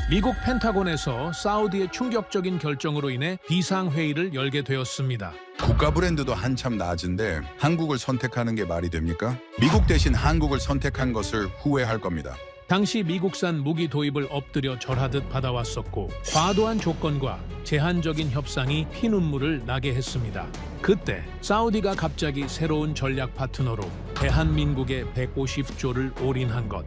미국 펜타곤에서 사우디의 충격적인 결정으로 인해 비상회의를 열게 되었습니다. 국가 브랜드도 한참 낮은데 한국을 선택하는 게 말이 됩니까? 미국 대신 한국을 선택한 것을 후회할 겁니다. 당시 미국산 무기 도입을 엎드려 절하듯 받아왔었고 과도한 조건과 제한적인 협상이 피눈물을 나게 했습니다. 그때 사우디가 갑자기 새로운 전략 파트너로 대한민국에 150조를 올인한 것.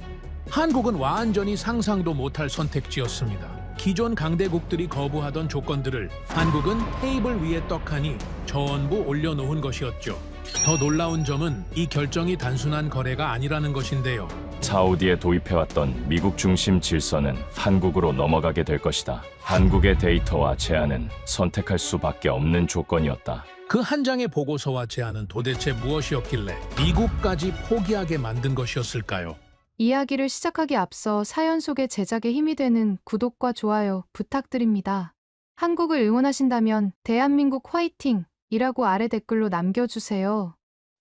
한국은 완전히 상상도 못할 선택지였습니다. 기존 강대국들이 거부하던 조건들을 한국은 테이블 위에 떡하니 전부 올려놓은 것이었죠. 더 놀라운 점은 이 결정이 단순한 거래가 아니라는 것인데요. 사우디에 도입해왔던 미국 중심 질서는 한국으로 넘어가게 될 것이다. 한국의 데이터와 제안은 선택할 수밖에 없는 조건이었다. 그 한 장의 보고서와 제안은 도대체 무엇이었길래 미국까지 포기하게 만든 것이었을까요? 이야기를 시작하기 앞서 사연 속의 제작에 힘이 되는 구독과 좋아요 부탁드립니다. 한국을 응원하신다면 대한민국 화이팅! 이라고 아래 댓글로 남겨주세요.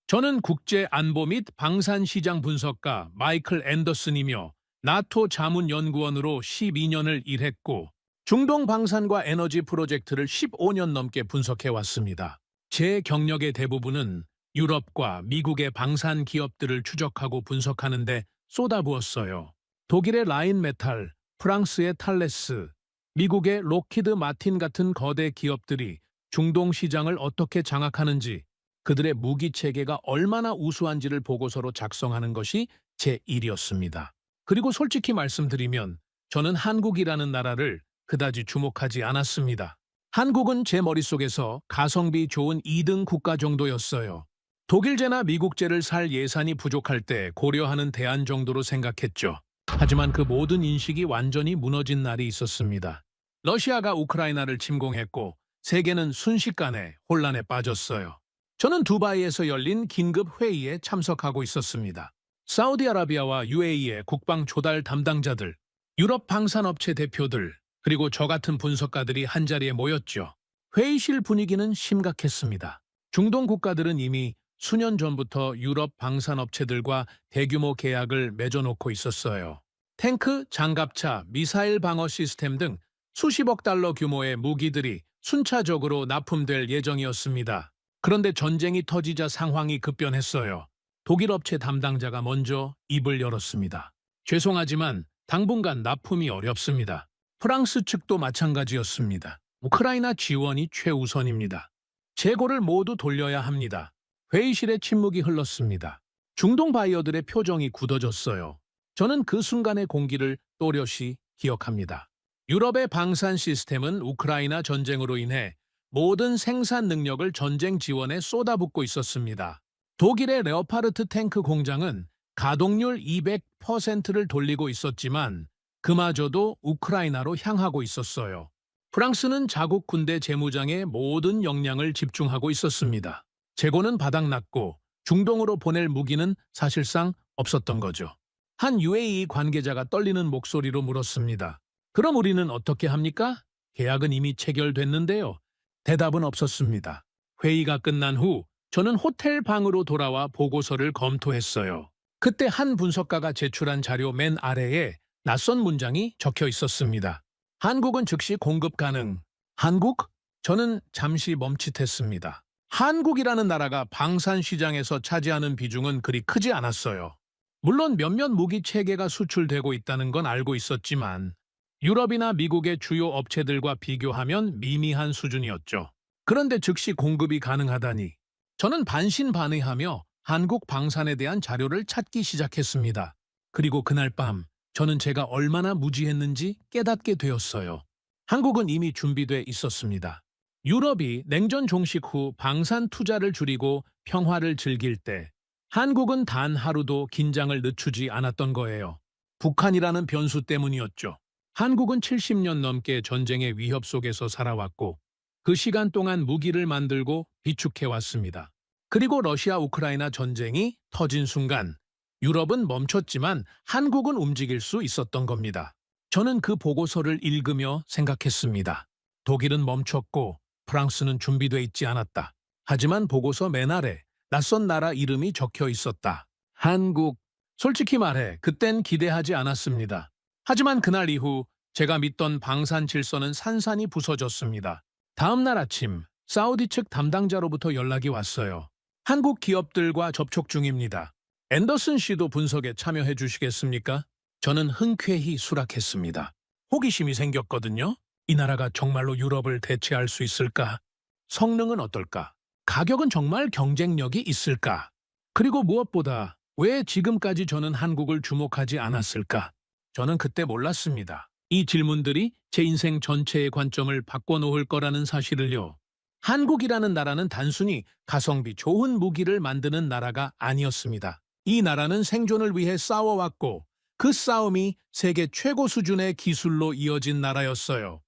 저는 국제안보 및 방산시장 분석가 마이클 앤더슨이며 나토 자문연구원으로 12년을 일했고 중동 방산과 에너지 프로젝트를 15년 넘게 분석해왔습니다. 제 경력의 대부분은 유럽과 미국의 방산 기업들을 추적하고 분석하는 데 쏟아부었어요. 독일의 라인메탈, 프랑스의 탈레스, 미국의 록히드 마틴 같은 거대 기업들이 중동 시장을 어떻게 장악하는지, 그들의 무기 체계가 얼마나 우수한지를 보고서로 작성하는 것이 제 일이었습니다. 그리고 솔직히 말씀드리면 저는 한국이라는 나라를 그다지 주목하지 않았습니다. 한국은 제 머릿속에서 가성비 좋은 2등 국가 정도였어요. 독일제나 미국제를 살 예산이 부족할 때 고려하는 대안 정도로 생각했죠. 하지만 그 모든 인식이 완전히 무너진 날이 있었습니다. 러시아가 우크라이나를 침공했고 세계는 순식간에 혼란에 빠졌어요. 저는 두바이에서 열린 긴급 회의에 참석하고 있었습니다. 사우디아라비아와 UAE의 국방 조달 담당자들, 유럽 방산업체 대표들, 그리고 저 같은 분석가들이 한자리에 모였죠. 회의실 분위기는 심각했습니다. 중동 국가들은 이미 수년 전부터 유럽 방산업체들과 대규모 계약을 맺어놓고 있었어요. 탱크, 장갑차, 미사일 방어 시스템 등 수십억 달러 규모의 무기들이 순차적으로 납품될 예정이었습니다. 그런데 전쟁이 터지자 상황이 급변했어요. 독일 업체 담당자가 먼저 입을 열었습니다. 죄송하지만 당분간 납품이 어렵습니다. 프랑스 측도 마찬가지였습니다. 우크라이나 지원이 최우선입니다. 재고를 모두 돌려야 합니다. 회의실에 침묵이 흘렀습니다. 중동 바이어들의 표정이 굳어졌어요. 저는 그 순간의 공기를 또렷이 기억합니다. 유럽의 방산 시스템은 우크라이나 전쟁으로 인해 모든 생산 능력을 전쟁 지원에 쏟아붓고 있었습니다. 독일의 레오파르트 탱크 공장은 가동률 200%를 돌리고 있었지만 그마저도 우크라이나로 향하고 있었어요. 프랑스는 자국 군대 재무장에 모든 역량을 집중하고 있었습니다. 재고는 바닥났고 중동으로 보낼 무기는 사실상 없었던 거죠. 한 UAE 관계자가 떨리는 목소리로 물었습니다. 그럼 우리는 어떻게 합니까? 계약은 이미 체결됐는데요. 대답은 없었습니다. 회의가 끝난 후 저는 호텔 방으로 돌아와 보고서를 검토했어요. 그때 한 분석가가 제출한 자료 맨 아래에 낯선 문장이 적혀 있었습니다. 한국은 즉시 공급 가능. 한국? 저는 잠시 멈칫했습니다. 한국이라는 나라가 방산 시장에서 차지하는 비중은 그리 크지 않았어요. 물론 몇몇 무기 체계가 수출되고 있다는 건 알고 있었지만 유럽이나 미국의 주요 업체들과 비교하면 미미한 수준이었죠. 그런데 즉시 공급이 가능하다니. 저는 반신반의하며 한국 방산에 대한 자료를 찾기 시작했습니다. 그리고 그날 밤 저는 제가 얼마나 무지했는지 깨닫게 되었어요. 한국은 이미 준비돼 있었습니다. 유럽이 냉전 종식 후 방산 투자를 줄이고 평화를 즐길 때 한국은 단 하루도 긴장을 늦추지 않았던 거예요. 북한이라는 변수 때문이었죠. 한국은 70년 넘게 전쟁의 위협 속에서 살아왔고 그 시간 동안 무기를 만들고 비축해왔습니다. 그리고 러시아 우크라이나 전쟁이 터진 순간 유럽은 멈췄지만 한국은 움직일 수 있었던 겁니다. 저는 그 보고서를 읽으며 생각했습니다. 독일은 멈췄고 프랑스는 준비돼 있지 않았다. 하지만 보고서 맨 아래 낯선 나라 이름이 적혀 있었다. 한국. 솔직히 말해 그땐 기대하지 않았습니다. 하지만 그날 이후 제가 믿던 방산 질서는 산산이 부서졌습니다. 다음 날 아침 사우디 측 담당자로부터 연락이 왔어요. 한국 기업들과 접촉 중입니다. 앤더슨 씨도 분석에 참여해 주시겠습니까? 저는 흔쾌히 수락했습니다. 호기심이 생겼거든요. 이 나라가 정말로 유럽을 대체할 수 있을까? 성능은 어떨까? 가격은 정말 경쟁력이 있을까? 그리고 무엇보다 왜 지금까지 저는 한국을 주목하지 않았을까? 저는 그때 몰랐습니다. 이 질문들이 제 인생 전체의 관점을 바꿔놓을 거라는 사실을요. 한국이라는 나라는 단순히 가성비 좋은 무기를 만드는 나라가 아니었습니다. 이 나라는 생존을 위해 싸워왔고 그 싸움이 세계 최고 수준의 기술로 이어진 나라였어요.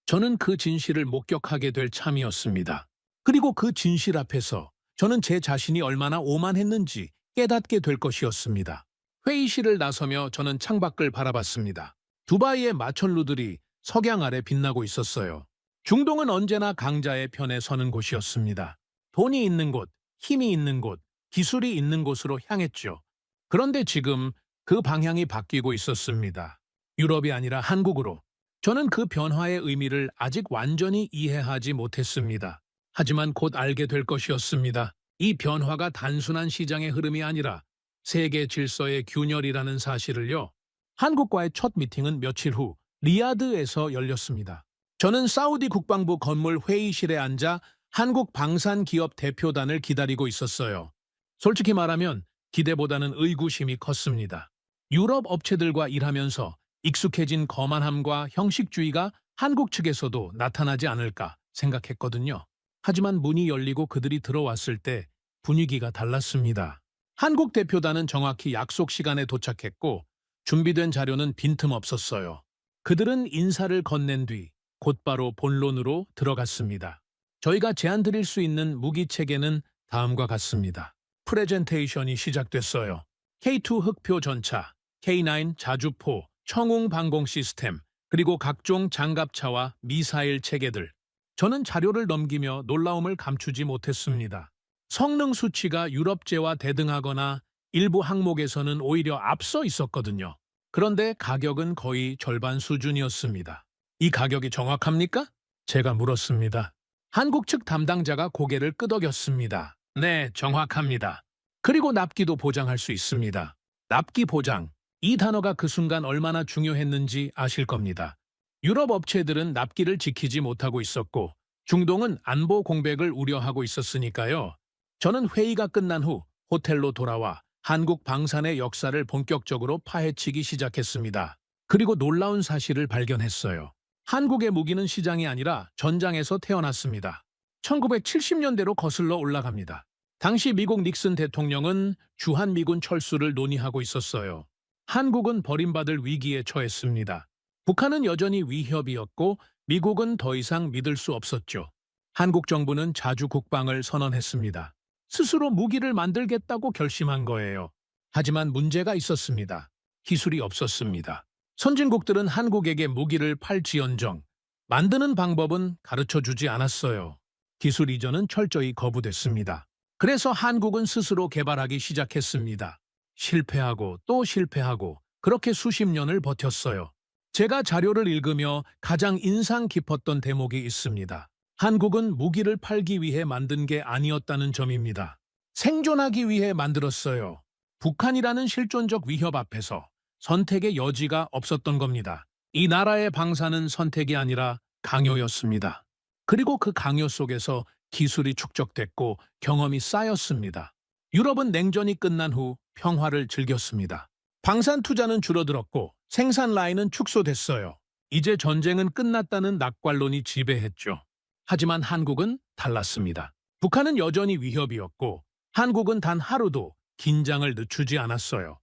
저는 그 진실을 목격하게 될 참이었습니다. 그리고 그 진실 앞에서 저는 제 자신이 얼마나 오만했는지 깨닫게 될 것이었습니다. 회의실을 나서며 저는 창밖을 바라봤습니다. 두바이의 마천루들이 석양 아래 빛나고 있었어요. 중동은 언제나 강자의 편에 서는 곳이었습니다. 돈이 있는 곳, 힘이 있는 곳, 기술이 있는 곳으로 향했죠. 그런데 지금 그 방향이 바뀌고 있었습니다. 유럽이 아니라 한국으로. 저는 그 변화의 의미를 아직 완전히 이해하지 못했습니다. 하지만 곧 알게 될 것이었습니다. 이 변화가 단순한 시장의 흐름이 아니라 세계 질서의 균열이라는 사실을요. 한국과의 첫 미팅은 며칠 후 리야드에서 열렸습니다. 저는 사우디 국방부 건물 회의실에 앉아 한국 방산기업 대표단을 기다리고 있었어요. 솔직히 말하면 기대보다는 의구심이 컸습니다. 유럽 업체들과 일하면서 익숙해진 거만함과 형식주의가 한국 측에서도 나타나지 않을까 생각했거든요. 하지만 문이 열리고 그들이 들어왔을 때 분위기가 달랐습니다. 한국 대표단은 정확히 약속 시간에 도착했고 준비된 자료는 빈틈없었어요. 그들은 인사를 건넨 뒤 곧바로 본론으로 들어갔습니다. 저희가 제안 드릴 수 있는 무기 체계는 다음과 같습니다. 프레젠테이션이 시작됐어요. K2 흑표 전차, K9 자주포, 청웅 방공 시스템, 그리고 각종 장갑차와 미사일 체계들. 저는 자료를 넘기며 놀라움을 감추지 못했습니다. 성능 수치가 유럽제와 대등하거나 일부 항목에서는 오히려 앞서 있었거든요. 그런데 가격은 거의 절반 수준이었습니다. 이 가격이 정확합니까? 제가 물었습니다. 한국 측 담당자가 고개를 끄덕였습니다. 네, 정확합니다. 그리고 납기도 보장할 수 있습니다. 납기 보장. 이 단어가 그 순간 얼마나 중요했는지 아실 겁니다. 유럽 업체들은 납기를 지키지 못하고 있었고 중동은 안보 공백을 우려하고 있었으니까요. 저는 회의가 끝난 후 호텔로 돌아와 한국 방산의 역사를 본격적으로 파헤치기 시작했습니다. 그리고 놀라운 사실을 발견했어요. 한국의 무기는 시장이 아니라 전장에서 태어났습니다. 1970년대로 거슬러 올라갑니다. 당시 미국 닉슨 대통령은 주한미군 철수를 논의하고 있었어요. 한국은 버림받을 위기에 처했습니다. 북한은 여전히 위협이었고 미국은 더 이상 믿을 수 없었죠. 한국 정부는 자주 국방을 선언했습니다. 스스로 무기를 만들겠다고 결심한 거예요. 하지만 문제가 있었습니다. 기술이 없었습니다. 선진국들은 한국에게 무기를 팔지언정 만드는 방법은 가르쳐주지 않았어요. 기술 이전은 철저히 거부됐습니다. 그래서 한국은 스스로 개발하기 시작했습니다. 실패하고 또 실패하고 그렇게 수십 년을 버텼어요. 제가 자료를 읽으며 가장 인상 깊었던 대목이 있습니다. 한국은 무기를 팔기 위해 만든 게 아니었다는 점입니다. 생존하기 위해 만들었어요. 북한이라는 실존적 위협 앞에서 선택의 여지가 없었던 겁니다. 이 나라의 방사는 선택이 아니라 강요였습니다. 그리고 그 강요 속에서 기술이 축적됐고 경험이 쌓였습니다. 유럽은 냉전이 끝난 후 평화를 즐겼습니다. 방산 투자는 줄어들었고 생산 라인은 축소됐어요. 이제 전쟁은 끝났다는 낙관론이 지배했죠. 하지만 한국은 달랐습니다. 북한은 여전히 위협이었고 한국은 단 하루도 긴장을 늦추지 않았어요.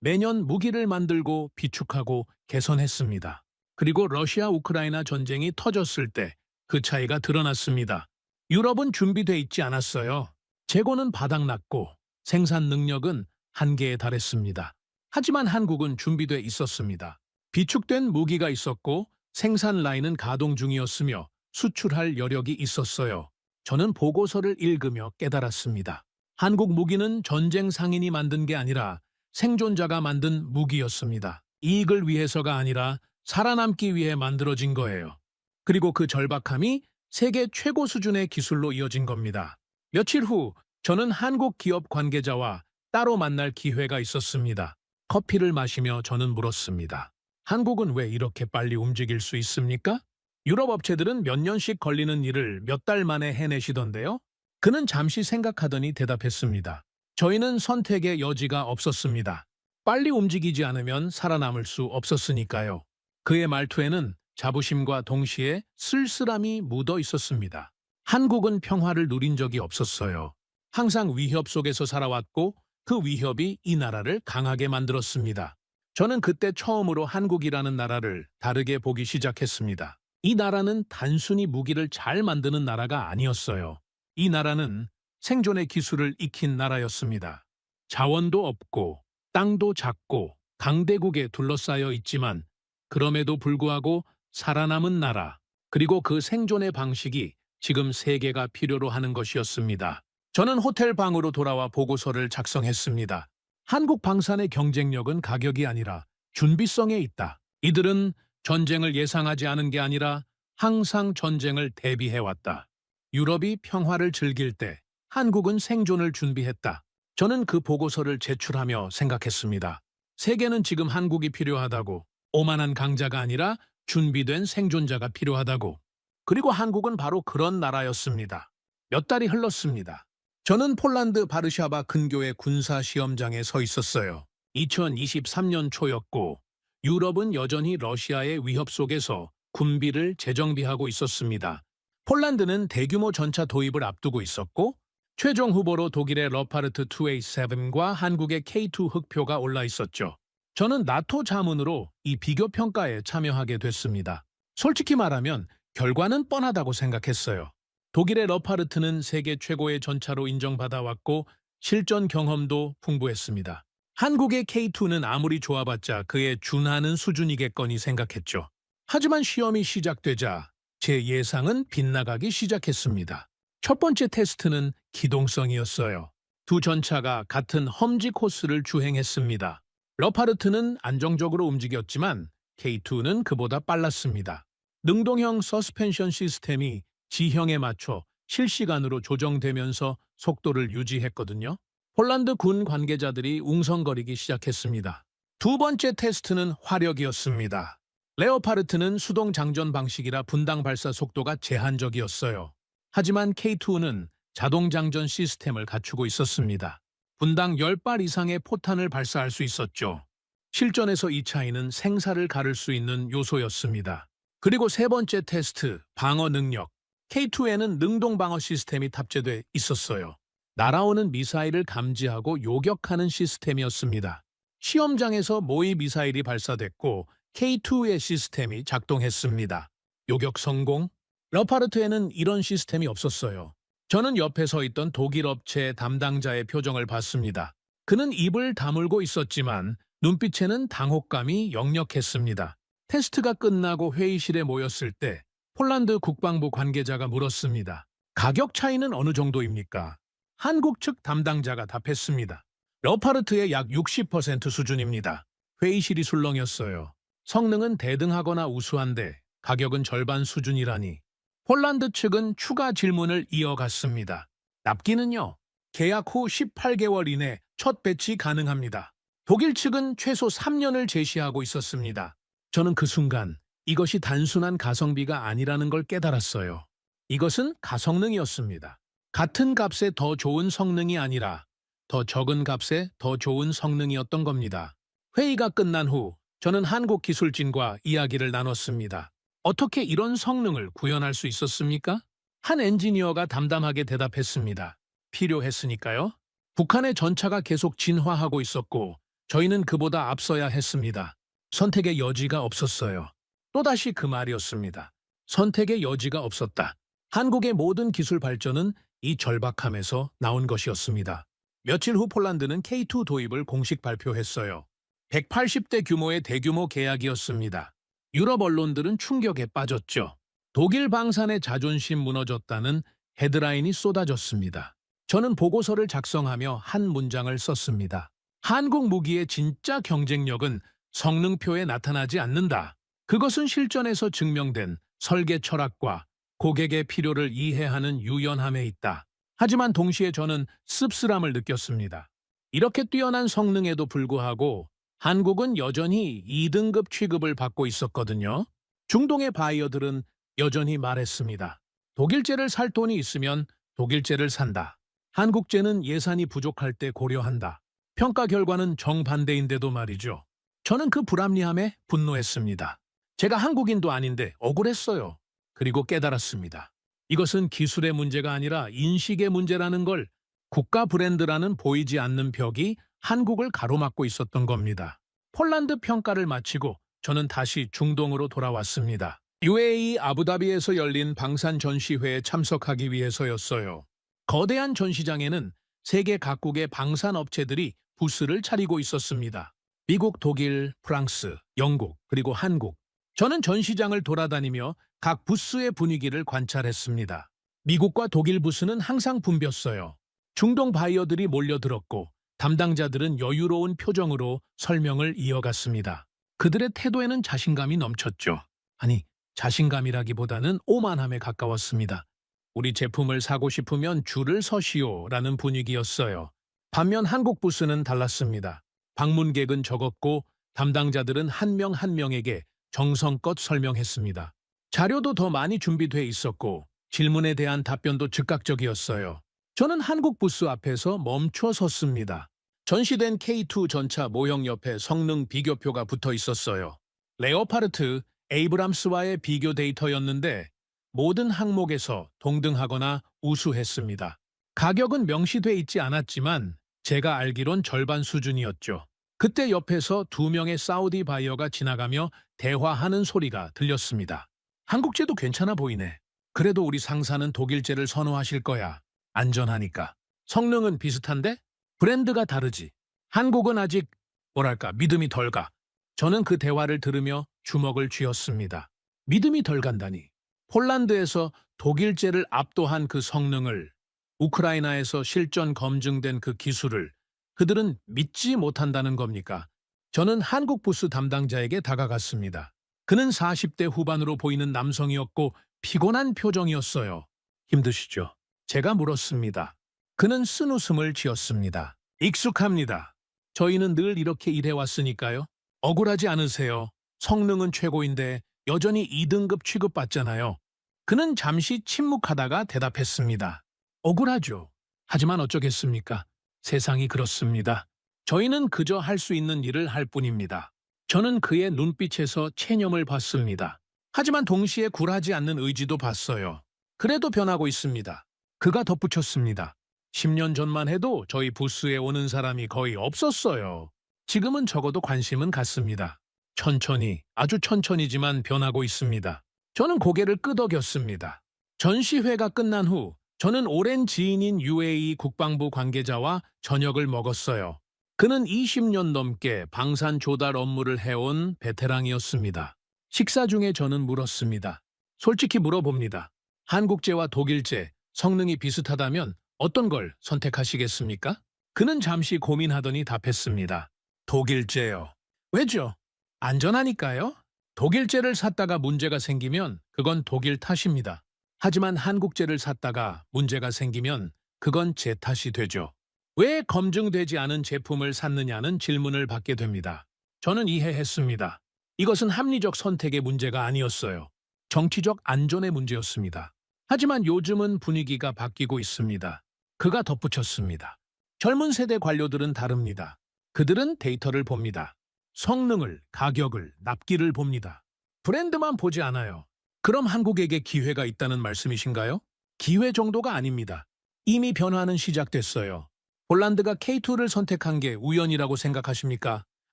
매년 무기를 만들고 비축하고 개선했습니다. 그리고 러시아 우크라이나 전쟁이 터졌을 때 그 차이가 드러났습니다. 유럽은 준비돼 있지 않았어요. 재고는 바닥났고 생산 능력은 한계에 달했습니다. 하지만 한국은 준비돼 있었습니다. 비축된 무기가 있었고 생산 라인은 가동 중이었으며 수출할 여력이 있었어요. 저는 보고서를 읽으며 깨달았습니다. 한국 무기는 전쟁 상인이 만든 게 아니라 생존자가 만든 무기였습니다. 이익을 위해서가 아니라 살아남기 위해 만들어진 거예요. 그리고 그 절박함이 세계 최고 수준의 기술로 이어진 겁니다. 며칠 후 저는 한국 기업 관계자와 따로 만날 기회가 있었습니다. 커피를 마시며 저는 물었습니다. 한국은 왜 이렇게 빨리 움직일 수 있습니까? 유럽 업체들은 몇 년씩 걸리는 일을 몇 달 만에 해내시던데요? 그는 잠시 생각하더니 대답했습니다. 저희는 선택의 여지가 없었습니다. 빨리 움직이지 않으면 살아남을 수 없었으니까요. 그의 말투에는 자부심과 동시에 쓸쓸함이 묻어 있었습니다. 한국은 평화를 누린 적이 없었어요. 항상 위협 속에서 살아왔고 그 위협이 이 나라를 강하게 만들었습니다. 저는 그때 처음으로 한국이라는 나라를 다르게 보기 시작했습니다. 이 나라는 단순히 무기를 잘 만드는 나라가 아니었어요. 이 나라는 생존의 기술을 익힌 나라였습니다. 자원도 없고 땅도 작고 강대국에 둘러싸여 있지만 그럼에도 불구하고 살아남은 나라, 그리고 그 생존의 방식이 지금 세계가 필요로 하는 것이었습니다. 저는 호텔 방으로 돌아와 보고서를 작성했습니다. 한국 방산의 경쟁력은 가격이 아니라 준비성에 있다. 이들은 전쟁을 예상하지 않은 게 아니라 항상 전쟁을 대비해왔다. 유럽이 평화를 즐길 때 한국은 생존을 준비했다. 저는 그 보고서를 제출하며 생각했습니다. 세계는 지금 한국이 필요하다고, 오만한 강자가 아니라 준비된 생존자가 필요하다고. 그리고 한국은 바로 그런 나라였습니다. 몇 달이 흘렀습니다. 저는 폴란드 바르샤바 근교의 군사시험장에 서 있었어요. 2023년 초였고 유럽은 여전히 러시아의 위협 속에서 군비를 재정비하고 있었습니다. 폴란드는 대규모 전차 도입을 앞두고 있었고 최종 후보로 독일의 러파르트 2A7과 한국의 K2 흑표가 올라 있었죠. 저는 나토 자문으로 이 비교 평가에 참여하게 됐습니다. 솔직히 말하면 결과는 뻔하다고 생각했어요. 독일의 러파르트는 세계 최고의 전차로 인정받아왔고 실전 경험도 풍부했습니다. 한국의 K2는 아무리 좋아봤자 그에 준하는 수준이겠거니 생각했죠. 하지만 시험이 시작되자 제 예상은 빗나가기 시작했습니다. 첫 번째 테스트는 기동성이었어요. 두 전차가 같은 험지 코스를 주행했습니다. 러파르트는 안정적으로 움직였지만 K2는 그보다 빨랐습니다. 능동형 서스펜션 시스템이 지형에 맞춰 실시간으로 조정되면서 속도를 유지했거든요. 폴란드 군 관계자들이 웅성거리기 시작했습니다. 두 번째 테스트는 화력이었습니다. 레오파르트는 수동 장전 방식이라 분당 발사 속도가 제한적이었어요. 하지만 K2는 자동 장전 시스템을 갖추고 있었습니다. 분당 10발 이상의 포탄을 발사할 수 있었죠. 실전에서 이 차이는 생사를 가를 수 있는 요소였습니다. 그리고 세 번째 테스트, 방어 능력. K2에는 능동 방어 시스템이 탑재돼 있었어요. 날아오는 미사일을 감지하고 요격하는 시스템이었습니다. 시험장에서 모의 미사일이 발사됐고 K2의 시스템이 작동했습니다. 요격 성공? 러파르트에는 이런 시스템이 없었어요. 저는 옆에 서 있던 독일 업체 담당자의 표정을 봤습니다. 그는 입을 다물고 있었지만 눈빛에는 당혹감이 역력했습니다. 테스트가 끝나고 회의실에 모였을 때 폴란드 국방부 관계자가 물었습니다. 가격 차이는 어느 정도입니까? 한국 측 담당자가 답했습니다. 러파르트의 약 60% 수준입니다. 회의실이 술렁였어요. 성능은 대등하거나 우수한데 가격은 절반 수준이라니. 폴란드 측은 추가 질문을 이어갔습니다. 납기는요? 계약 후 18개월 이내 첫 배치 가능합니다. 독일 측은 최소 3년을 제시하고 있었습니다. 저는 그 순간 이것이 단순한 가성비가 아니라는 걸 깨달았어요. 이것은 가성능이었습니다. 같은 값에 더 좋은 성능이 아니라 더 적은 값에 더 좋은 성능이었던 겁니다. 회의가 끝난 후 저는 한국 기술진과 이야기를 나눴습니다. 어떻게 이런 성능을 구현할 수 있었습니까? 한 엔지니어가 담담하게 대답했습니다. 필요했으니까요. 북한의 전차가 계속 진화하고 있었고 저희는 그보다 앞서야 했습니다. 선택의 여지가 없었어요. 또다시 그 말이었습니다. 선택의 여지가 없었다. 한국의 모든 기술 발전은 이 절박함에서 나온 것이었습니다. 며칠 후 폴란드는 K2 도입을 공식 발표했어요. 180대 규모의 대규모 계약이었습니다. 유럽 언론들은 충격에 빠졌죠. 독일 방산의 자존심 무너졌다는 헤드라인이 쏟아졌습니다. 저는 보고서를 작성하며 한 문장을 썼습니다. 한국 무기의 진짜 경쟁력은 성능표에 나타나지 않는다. 그것은 실전에서 증명된 설계 철학과 고객의 필요를 이해하는 유연함에 있다. 하지만 동시에 저는 씁쓸함을 느꼈습니다. 이렇게 뛰어난 성능에도 불구하고 한국은 여전히 2등급 취급을 받고 있었거든요. 중동의 바이어들은 여전히 말했습니다. 독일제를 살 돈이 있으면 독일제를 산다. 한국제는 예산이 부족할 때 고려한다. 평가 결과는 정반대인데도 말이죠. 저는 그 불합리함에 분노했습니다. 제가 한국인도 아닌데 억울했어요. 그리고 깨달았습니다. 이것은 기술의 문제가 아니라 인식의 문제라는 걸, 국가 브랜드라는 보이지 않는 벽이 한국을 가로막고 있었던 겁니다. 폴란드 평가를 마치고 저는 다시 중동으로 돌아왔습니다. UAE 아부다비에서 열린 방산 전시회에 참석하기 위해서였어요. 거대한 전시장에는 세계 각국의 방산 업체들이 부스를 차리고 있었습니다. 미국, 독일, 프랑스, 영국, 그리고 한국. 저는 전시장을 돌아다니며 각 부스의 분위기를 관찰했습니다. 미국과 독일 부스는 항상 붐볐어요. 중동 바이어들이 몰려들었고 담당자들은 여유로운 표정으로 설명을 이어갔습니다. 그들의 태도에는 자신감이 넘쳤죠. 아니, 자신감이라기보다는 오만함에 가까웠습니다. 우리 제품을 사고 싶으면 줄을 서시오라는 분위기였어요. 반면 한국 부스는 달랐습니다. 방문객은 적었고 담당자들은 한 명 한 명에게 정성껏 설명했습니다. 자료도 더 많이 준비돼 있었고 질문에 대한 답변도 즉각적이었어요. 저는 한국 부스 앞에서 멈춰 섰습니다. 전시된 K2 전차 모형 옆에 성능 비교표가 붙어 있었어요. 레오파르트, 에이브람스와의 비교 데이터였는데 모든 항목에서 동등하거나 우수했습니다. 가격은 명시돼 있지 않았지만 제가 알기론 절반 수준이었죠. 그때 옆에서 2명의 사우디 바이어가 지나가며 대화하는 소리가 들렸습니다. 한국제도 괜찮아 보이네. 그래도 우리 상사는 독일제를 선호하실 거야. 안전하니까. 성능은 비슷한데? 브랜드가 다르지. 한국은 아직 뭐랄까 믿음이 덜 가. 저는 그 대화를 들으며 주먹을 쥐었습니다. 믿음이 덜 간다니. 폴란드에서 독일제를 압도한 그 성능을, 우크라이나에서 실전 검증된 그 기술을 그들은 믿지 못한다는 겁니까? 저는 한국 부스 담당자에게 다가갔습니다. 그는 40대 후반으로 보이는 남성이었고 피곤한 표정이었어요. 힘드시죠? 제가 물었습니다. 그는 쓴웃음을 지었습니다. 익숙합니다. 저희는 늘 이렇게 일해왔으니까요. 억울하지 않으세요? 성능은 최고인데 여전히 2등급 취급받잖아요. 그는 잠시 침묵하다가 대답했습니다. 억울하죠. 하지만 어쩌겠습니까? 세상이 그렇습니다. 저희는 그저 할 수 있는 일을 할 뿐입니다. 저는 그의 눈빛에서 체념을 봤습니다. 하지만 동시에 굴하지 않는 의지도 봤어요. 그래도 변하고 있습니다. 그가 덧붙였습니다. 10년 전만 해도 저희 부스에 오는 사람이 거의 없었어요. 지금은 적어도 관심은 갖습니다. 천천히, 아주 천천히지만 변하고 있습니다. 저는 고개를 끄덕였습니다. 전시회가 끝난 후 저는 오랜 지인인 UAE 국방부 관계자와 저녁을 먹었어요. 그는 20년 넘게 방산 조달 업무를 해온 베테랑이었습니다. 식사 중에 저는 물었습니다. 솔직히 물어봅니다. 한국제와 독일제, 성능이 비슷하다면 어떤 걸 선택하시겠습니까? 그는 잠시 고민하더니 답했습니다. 독일제요. 왜죠? 안전하니까요. 독일제를 샀다가 문제가 생기면 그건 독일 탓입니다. 하지만 한국제를 샀다가 문제가 생기면 그건 제 탓이 되죠. 왜 검증되지 않은 제품을 샀느냐는 질문을 받게 됩니다. 저는 이해했습니다. 이것은 합리적 선택의 문제가 아니었어요. 정치적 안전의 문제였습니다. 하지만 요즘은 분위기가 바뀌고 있습니다. 그가 덧붙였습니다. 젊은 세대 관료들은 다릅니다. 그들은 데이터를 봅니다. 성능을, 가격을, 납기를 봅니다. 브랜드만 보지 않아요. 그럼 한국에게 기회가 있다는 말씀이신가요? 기회 정도가 아닙니다. 이미 변화는 시작됐어요. 폴란드가 K2를 선택한 게 우연이라고 생각하십니까?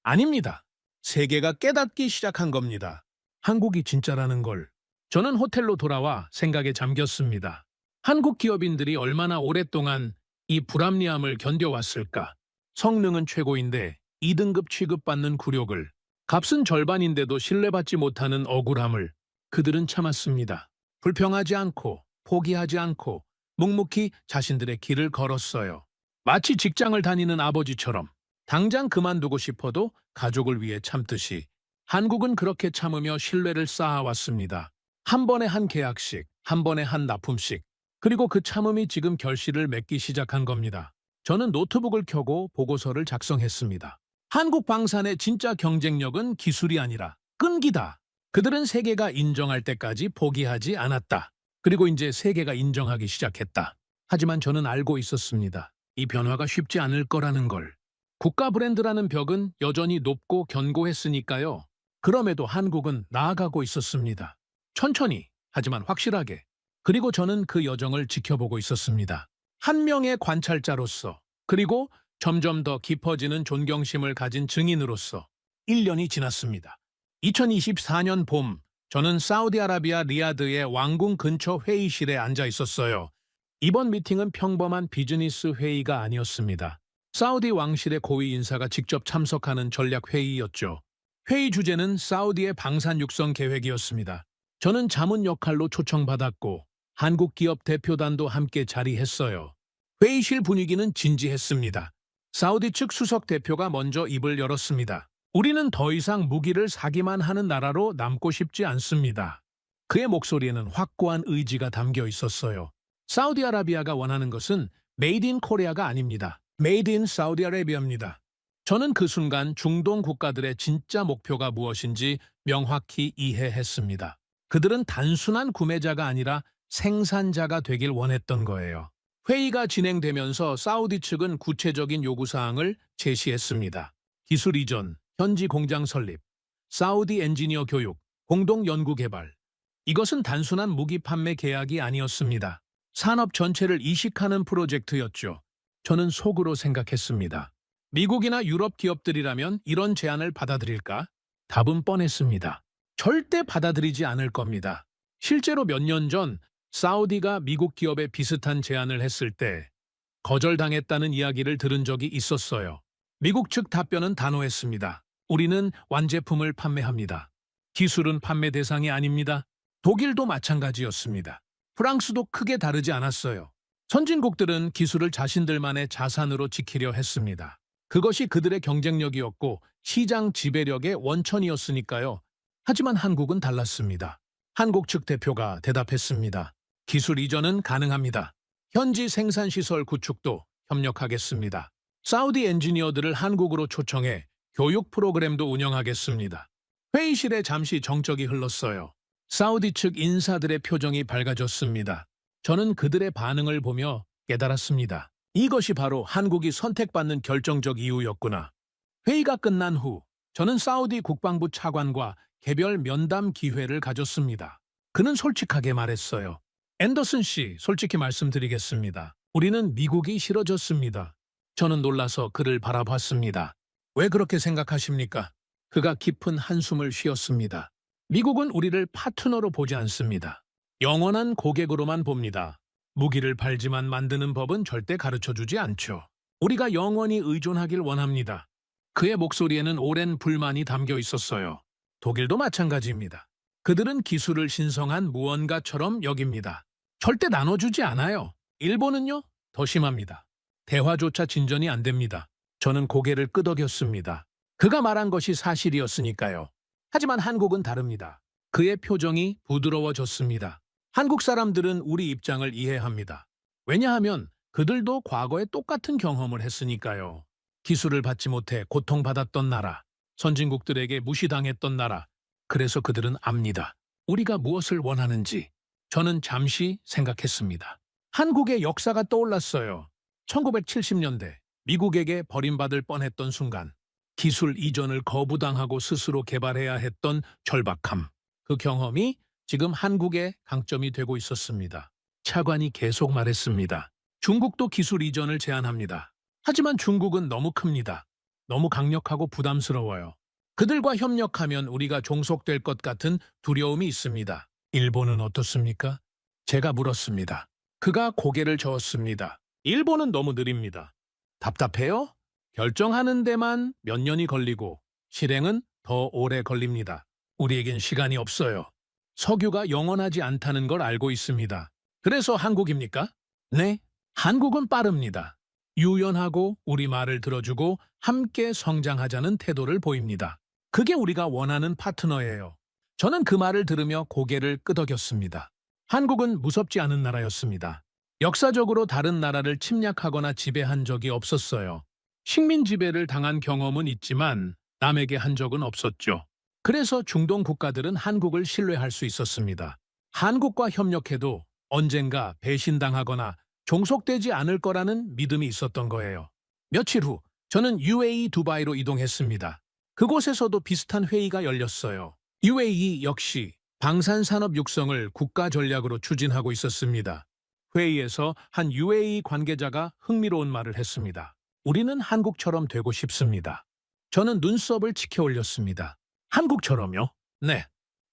아닙니다. 세계가 깨닫기 시작한 겁니다. 한국이 진짜라는 걸. 저는 호텔로 돌아와 생각에 잠겼습니다. 한국 기업인들이 얼마나 오랫동안 이 불합리함을 견뎌왔을까? 성능은 최고인데 2등급 취급받는 굴욕을, 값은 절반인데도 신뢰받지 못하는 억울함을 그들은 참았습니다. 불평하지 않고 포기하지 않고 묵묵히 자신들의 길을 걸었어요. 마치 직장을 다니는 아버지처럼 당장 그만두고 싶어도 가족을 위해 참듯이 한국은 그렇게 참으며 신뢰를 쌓아왔습니다. 한 번에 한 계약씩, 한 번에 한 납품씩, 그리고 그 참음이 지금 결실을 맺기 시작한 겁니다. 저는 노트북을 켜고 보고서를 작성했습니다. 한국 방산의 진짜 경쟁력은 기술이 아니라 끈기다. 그들은 세계가 인정할 때까지 포기하지 않았다. 그리고 이제 세계가 인정하기 시작했다. 하지만 저는 알고 있었습니다. 이 변화가 쉽지 않을 거라는 걸. 국가 브랜드라는 벽은 여전히 높고 견고했으니까요. 그럼에도 한국은 나아가고 있었습니다. 천천히, 하지만 확실하게. 그리고 저는 그 여정을 지켜보고 있었습니다. 한 명의 관찰자로서, 그리고 점점 더 깊어지는 존경심을 가진 증인으로서 1년이 지났습니다. 2024년 봄, 저는 사우디아라비아 리야드의 왕궁 근처 회의실에 앉아 있었어요. 이번 미팅은 평범한 비즈니스 회의가 아니었습니다. 사우디 왕실의 고위 인사가 직접 참석하는 전략 회의였죠. 회의 주제는 사우디의 방산 육성 계획이었습니다. 저는 자문 역할로 초청받았고 한국 기업 대표단도 함께 자리했어요. 회의실 분위기는 진지했습니다. 사우디 측 수석 대표가 먼저 입을 열었습니다. 우리는 더 이상 무기를 사기만 하는 나라로 남고 싶지 않습니다. 그의 목소리에는 확고한 의지가 담겨 있었어요. 사우디아라비아가 원하는 것은 메이드 인 코리아가 아닙니다. 메이드 인 사우디아라비아입니다. 저는 그 순간 중동 국가들의 진짜 목표가 무엇인지 명확히 이해했습니다. 그들은 단순한 구매자가 아니라 생산자가 되길 원했던 거예요. 회의가 진행되면서 사우디 측은 구체적인 요구사항을 제시했습니다. 기술 이전, 현지 공장 설립, 사우디 엔지니어 교육, 공동 연구 개발. 이것은 단순한 무기 판매 계약이 아니었습니다. 산업 전체를 이식하는 프로젝트였죠. 저는 속으로 생각했습니다. 미국이나 유럽 기업들이라면 이런 제안을 받아들일까? 답은 뻔했습니다. 절대 받아들이지 않을 겁니다. 실제로 몇 년 전 사우디가 미국 기업에 비슷한 제안을 했을 때 거절당했다는 이야기를 들은 적이 있었어요. 미국 측 답변은 단호했습니다. 우리는 완제품을 판매합니다. 기술은 판매 대상이 아닙니다. 독일도 마찬가지였습니다. 프랑스도 크게 다르지 않았어요. 선진국들은 기술을 자신들만의 자산으로 지키려 했습니다. 그것이 그들의 경쟁력이었고 시장 지배력의 원천이었으니까요. 하지만 한국은 달랐습니다. 한국 측 대표가 대답했습니다. 기술 이전은 가능합니다. 현지 생산시설 구축도 협력하겠습니다. 사우디 엔지니어들을 한국으로 초청해 교육 프로그램도 운영하겠습니다. 회의실에 잠시 정적이 흘렀어요. 사우디 측 인사들의 표정이 밝아졌습니다. 저는 그들의 반응을 보며 깨달았습니다. 이것이 바로 한국이 선택받는 결정적 이유였구나. 회의가 끝난 후 저는 사우디 국방부 차관과 개별 면담 기회를 가졌습니다. 그는 솔직하게 말했어요. 앤더슨 씨, 솔직히 말씀드리겠습니다. 우리는 미국이 싫어졌습니다. 저는 놀라서 그를 바라봤습니다. 왜 그렇게 생각하십니까? 그가 깊은 한숨을 쉬었습니다. 미국은 우리를 파트너로 보지 않습니다. 영원한 고객으로만 봅니다. 무기를 팔지만 만드는 법은 절대 가르쳐주지 않죠. 우리가 영원히 의존하길 원합니다. 그의 목소리에는 오랜 불만이 담겨 있었어요. 독일도 마찬가지입니다. 그들은 기술을 신성한 무언가처럼 여깁니다. 절대 나눠주지 않아요. 일본은요? 더 심합니다. 대화조차 진전이 안 됩니다. 저는 고개를 끄덕였습니다. 그가 말한 것이 사실이었으니까요. 하지만 한국은 다릅니다. 그의 표정이 부드러워졌습니다. 한국 사람들은 우리 입장을 이해합니다. 왜냐하면 그들도 과거에 똑같은 경험을 했으니까요. 기술을 받지 못해 고통받았던 나라, 선진국들에게 무시당했던 나라. 그래서 그들은 압니다. 우리가 무엇을 원하는지. 저는 잠시 생각했습니다. 한국의 역사가 떠올랐어요. 1970년대 미국에게 버림받을 뻔했던 순간 기술 이전을 거부당하고 스스로 개발해야 했던 절박함. 그 경험이 지금 한국의 강점이 되고 있었습니다. 차관이 계속 말했습니다. 중국도 기술 이전을 제안합니다. 하지만 중국은 너무 큽니다. 너무 강력하고 부담스러워요. 그들과 협력하면 우리가 종속될 것 같은 두려움이 있습니다. 일본은 어떻습니까? 제가 물었습니다. 그가 고개를 저었습니다. 일본은 너무 느립니다. 답답해요? 결정하는 데만 몇 년이 걸리고 실행은 더 오래 걸립니다. 우리에겐 시간이 없어요. 석유가 영원하지 않다는 걸 알고 있습니다. 그래서 한국입니까? 네, 한국은 빠릅니다. 유연하고 우리 말을 들어주고 함께 성장하자는 태도를 보입니다. 그게 우리가 원하는 파트너예요. 저는 그 말을 들으며 고개를 끄덕였습니다. 한국은 무섭지 않은 나라였습니다. 역사적으로 다른 나라를 침략하거나 지배한 적이 없었어요. 식민 지배를 당한 경험은 있지만 남에게 한 적은 없었죠. 그래서 중동 국가들은 한국을 신뢰할 수 있었습니다. 한국과 협력해도 언젠가 배신당하거나 종속되지 않을 거라는 믿음이 있었던 거예요. 며칠 후 저는 UAE 두바이로 이동했습니다. 그곳에서도 비슷한 회의가 열렸어요. UAE 역시 방산산업 육성을 국가 전략으로 추진하고 있었습니다. 회의에서 한 UAE 관계자가 흥미로운 말을 했습니다. 우리는 한국처럼 되고 싶습니다. 저는 눈썹을 치켜 올렸습니다. 한국처럼요? 네.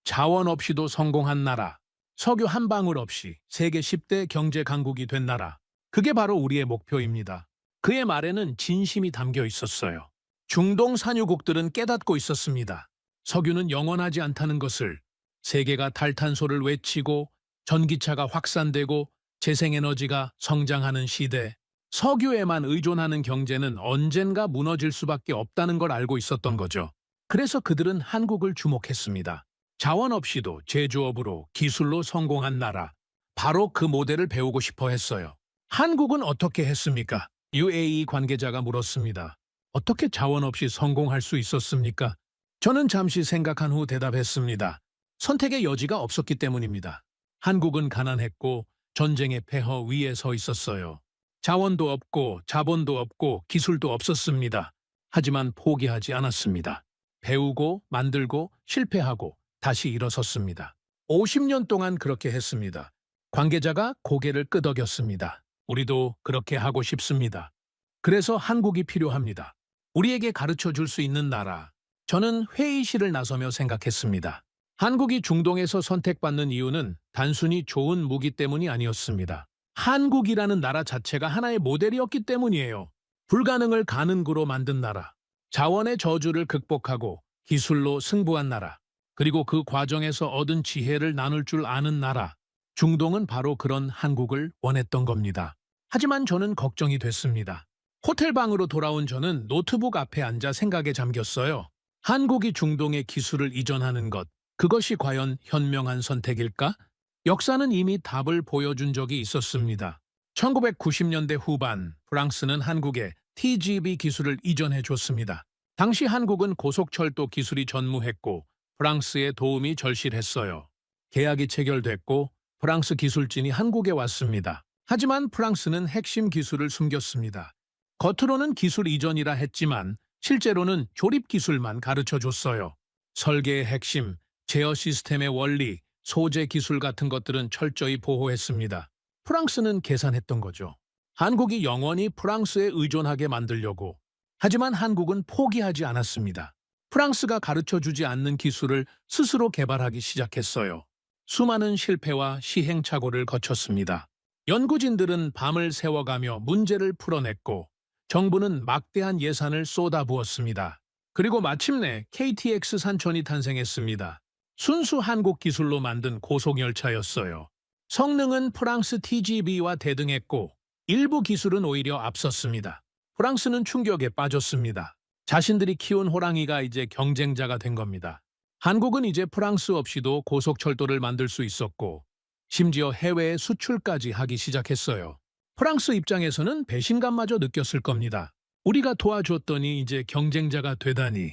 자원 없이도 성공한 나라, 석유 한 방울 없이 세계 10대 경제 강국이 된 나라. 그게 바로 우리의 목표입니다. 그의 말에는 진심이 담겨 있었어요. 중동 산유국들은 깨닫고 있었습니다. 석유는 영원하지 않다는 것을. 세계가 탈탄소를 외치고 전기차가 확산되고 재생에너지가 성장하는 시대, 석유에만 의존하는 경제는 언젠가 무너질 수밖에 없다는 걸 알고 있었던 거죠. 그래서 그들은 한국을 주목했습니다. 자원 없이도 제조업으로 기술로 성공한 나라, 바로 그 모델을 배우고 싶어 했어요. 한국은 어떻게 했습니까? UAE 관계자가 물었습니다. 어떻게 자원 없이 성공할 수 있었습니까? 저는 잠시 생각한 후 대답했습니다. 선택의 여지가 없었기 때문입니다. 한국은 가난했고 전쟁의 폐허 위에 서 있었어요. 자원도 없고 자본도 없고 기술도 없었습니다. 하지만 포기하지 않았습니다. 배우고 만들고 실패하고 다시 일어섰습니다. 50년 동안 그렇게 했습니다. 관계자가 고개를 끄덕였습니다. 우리도 그렇게 하고 싶습니다. 그래서 한국이 필요합니다. 우리에게 가르쳐 줄 수 있는 나라. 저는 회의실을 나서며 생각했습니다. 한국이 중동에서 선택받는 이유는 단순히 좋은 무기 때문이 아니었습니다. 한국이라는 나라 자체가 하나의 모델이었기 때문이에요. 불가능을 가능으로 만든 나라, 자원의 저주를 극복하고 기술로 승부한 나라, 그리고 그 과정에서 얻은 지혜를 나눌 줄 아는 나라. 중동은 바로 그런 한국을 원했던 겁니다. 하지만 저는 걱정이 됐습니다. 호텔방으로 돌아온 저는 노트북 앞에 앉아 생각에 잠겼어요. 한국이 중동에 기술을 이전하는 것, 그것이 과연 현명한 선택일까? 역사는 이미 답을 보여준 적이 있었습니다. 1990년대 후반 프랑스는 한국에 TGV 기술을 이전해 줬습니다. 당시 한국은 고속철도 기술이 전무했고 프랑스의 도움이 절실했어요. 계약이 체결됐고 프랑스 기술진이 한국에 왔습니다. 하지만 프랑스는 핵심 기술을 숨겼습니다. 겉으로는 기술 이전이라 했지만 실제로는 조립 기술만 가르쳐 줬어요. 설계의 핵심, 제어 시스템의 원리, 소재 기술 같은 것들은 철저히 보호했습니다. 프랑스는 계산했던 거죠. 한국이 영원히 프랑스에 의존하게 만들려고. 하지만 한국은 포기하지 않았습니다. 프랑스가 가르쳐주지 않는 기술을 스스로 개발하기 시작했어요. 수많은 실패와 시행착오를 거쳤습니다. 연구진들은 밤을 새워가며 문제를 풀어냈고 정부는 막대한 예산을 쏟아부었습니다. 그리고 마침내 KTX 산천이 탄생했습니다. 순수 한국 기술로 만든 고속열차였어요. 성능은 프랑스 TGV와 대등했고 일부 기술은 오히려 앞섰습니다. 프랑스는 충격에 빠졌습니다. 자신들이 키운 호랑이가 이제 경쟁자가 된 겁니다. 한국은 이제 프랑스 없이도 고속철도를 만들 수 있었고 심지어 해외에 수출까지 하기 시작했어요. 프랑스 입장에서는 배신감마저 느꼈을 겁니다. 우리가 도와줬더니 이제 경쟁자가 되다니.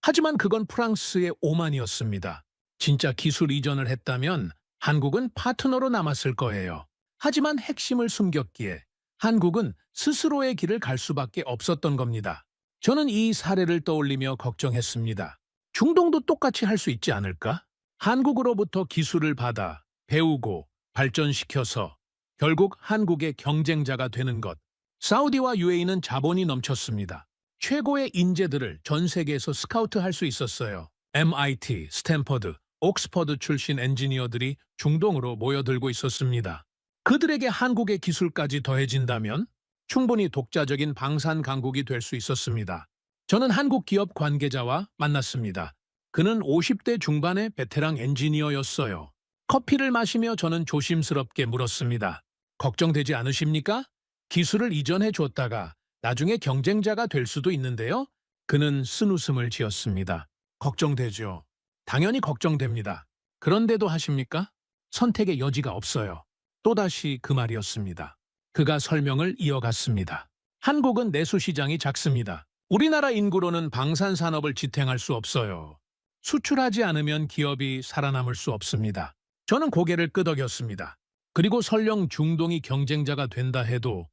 하지만 그건 프랑스의 오만이었습니다. 진짜 기술 이전을 했다면 한국은 파트너로 남았을 거예요. 하지만 핵심을 숨겼기에 한국은 스스로의 길을 갈 수밖에 없었던 겁니다. 저는 이 사례를 떠올리며 걱정했습니다. 중동도 똑같이 할 수 있지 않을까? 한국으로부터 기술을 받아 배우고 발전시켜서 결국 한국의 경쟁자가 되는 것. 사우디와 UAE는 자본이 넘쳤습니다. 최고의 인재들을 전 세계에서 스카우트할 수 있었어요. MIT, 스탠퍼드, 옥스퍼드 출신 엔지니어들이 중동으로 모여들고 있었습니다. 그들에게 한국의 기술까지 더해진다면 충분히 독자적인 방산 강국이 될 수 있었습니다. 저는 한국 기업 관계자와 만났습니다. 그는 50대 중반의 베테랑 엔지니어였어요. 커피를 마시며 저는 조심스럽게 물었습니다. 걱정되지 않으십니까? 기술을 이전해 줬다가 나중에 경쟁자가 될 수도 있는데요. 그는 쓴웃음을 지었습니다. 걱정되죠. 당연히 걱정됩니다. 그런데도 하십니까? 선택의 여지가 없어요. 또다시 그 말이었습니다. 그가 설명을 이어갔습니다. 한국은 내수 시장이 작습니다. 우리나라 인구로는 방산 산업을 지탱할 수 없어요. 수출하지 않으면 기업이 살아남을 수 없습니다. 저는 고개를 끄덕였습니다. 그리고 설령 중동이 경쟁자가 된다 해도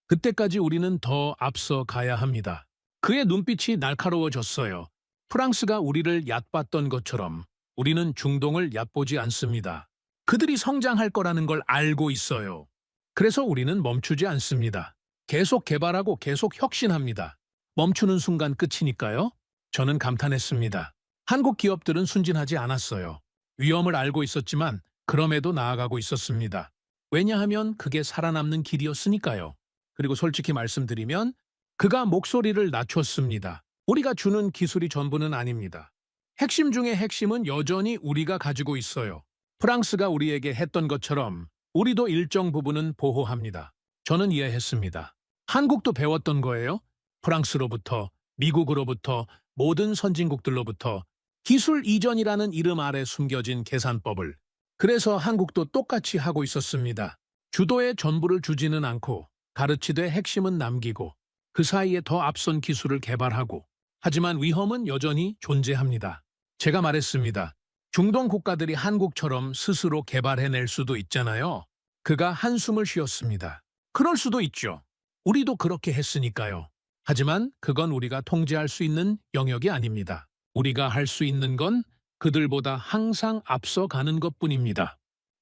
그때까지 우리는 더 앞서 가야 합니다. 그의 눈빛이 날카로워졌어요. 프랑스가 우리를 얕봤던 것처럼 우리는 중동을 얕보지 않습니다. 그들이 성장할 거라는 걸 알고 있어요. 그래서 우리는 멈추지 않습니다. 계속 개발하고 계속 혁신합니다. 멈추는 순간 끝이니까요. 저는 감탄했습니다. 한국 기업들은 순진하지 않았어요. 위험을 알고 있었지만 그럼에도 나아가고 있었습니다. 왜냐하면 그게 살아남는 길이었으니까요. 그리고 솔직히 말씀드리면 그가 목소리를 낮췄습니다. 우리가 주는 기술이 전부는 아닙니다. 핵심 중의 핵심은 여전히 우리가 가지고 있어요. 프랑스가 우리에게 했던 것처럼 우리도 일정 부분은 보호합니다. 저는 이해했습니다. 한국도 배웠던 거예요. 프랑스로부터, 미국으로부터, 모든 선진국들로부터 기술 이전이라는 이름 아래 숨겨진 계산법을. 그래서 한국도 똑같이 하고 있었습니다. 주도의 전부를 주지는 않고 가르치되 핵심은 남기고 그 사이에 더 앞선 기술을 개발하고 하지만 위험은 여전히 존재합니다. 제가 말했습니다. 중동 국가들이 한국처럼 스스로 개발해낼 수도 있잖아요. 그가 한숨을 쉬었습니다. 그럴 수도 있죠. 우리도 그렇게 했으니까요. 하지만 그건 우리가 통제할 수 있는 영역이 아닙니다. 우리가 할 수 있는 건 그들보다 항상 앞서가는 것뿐입니다.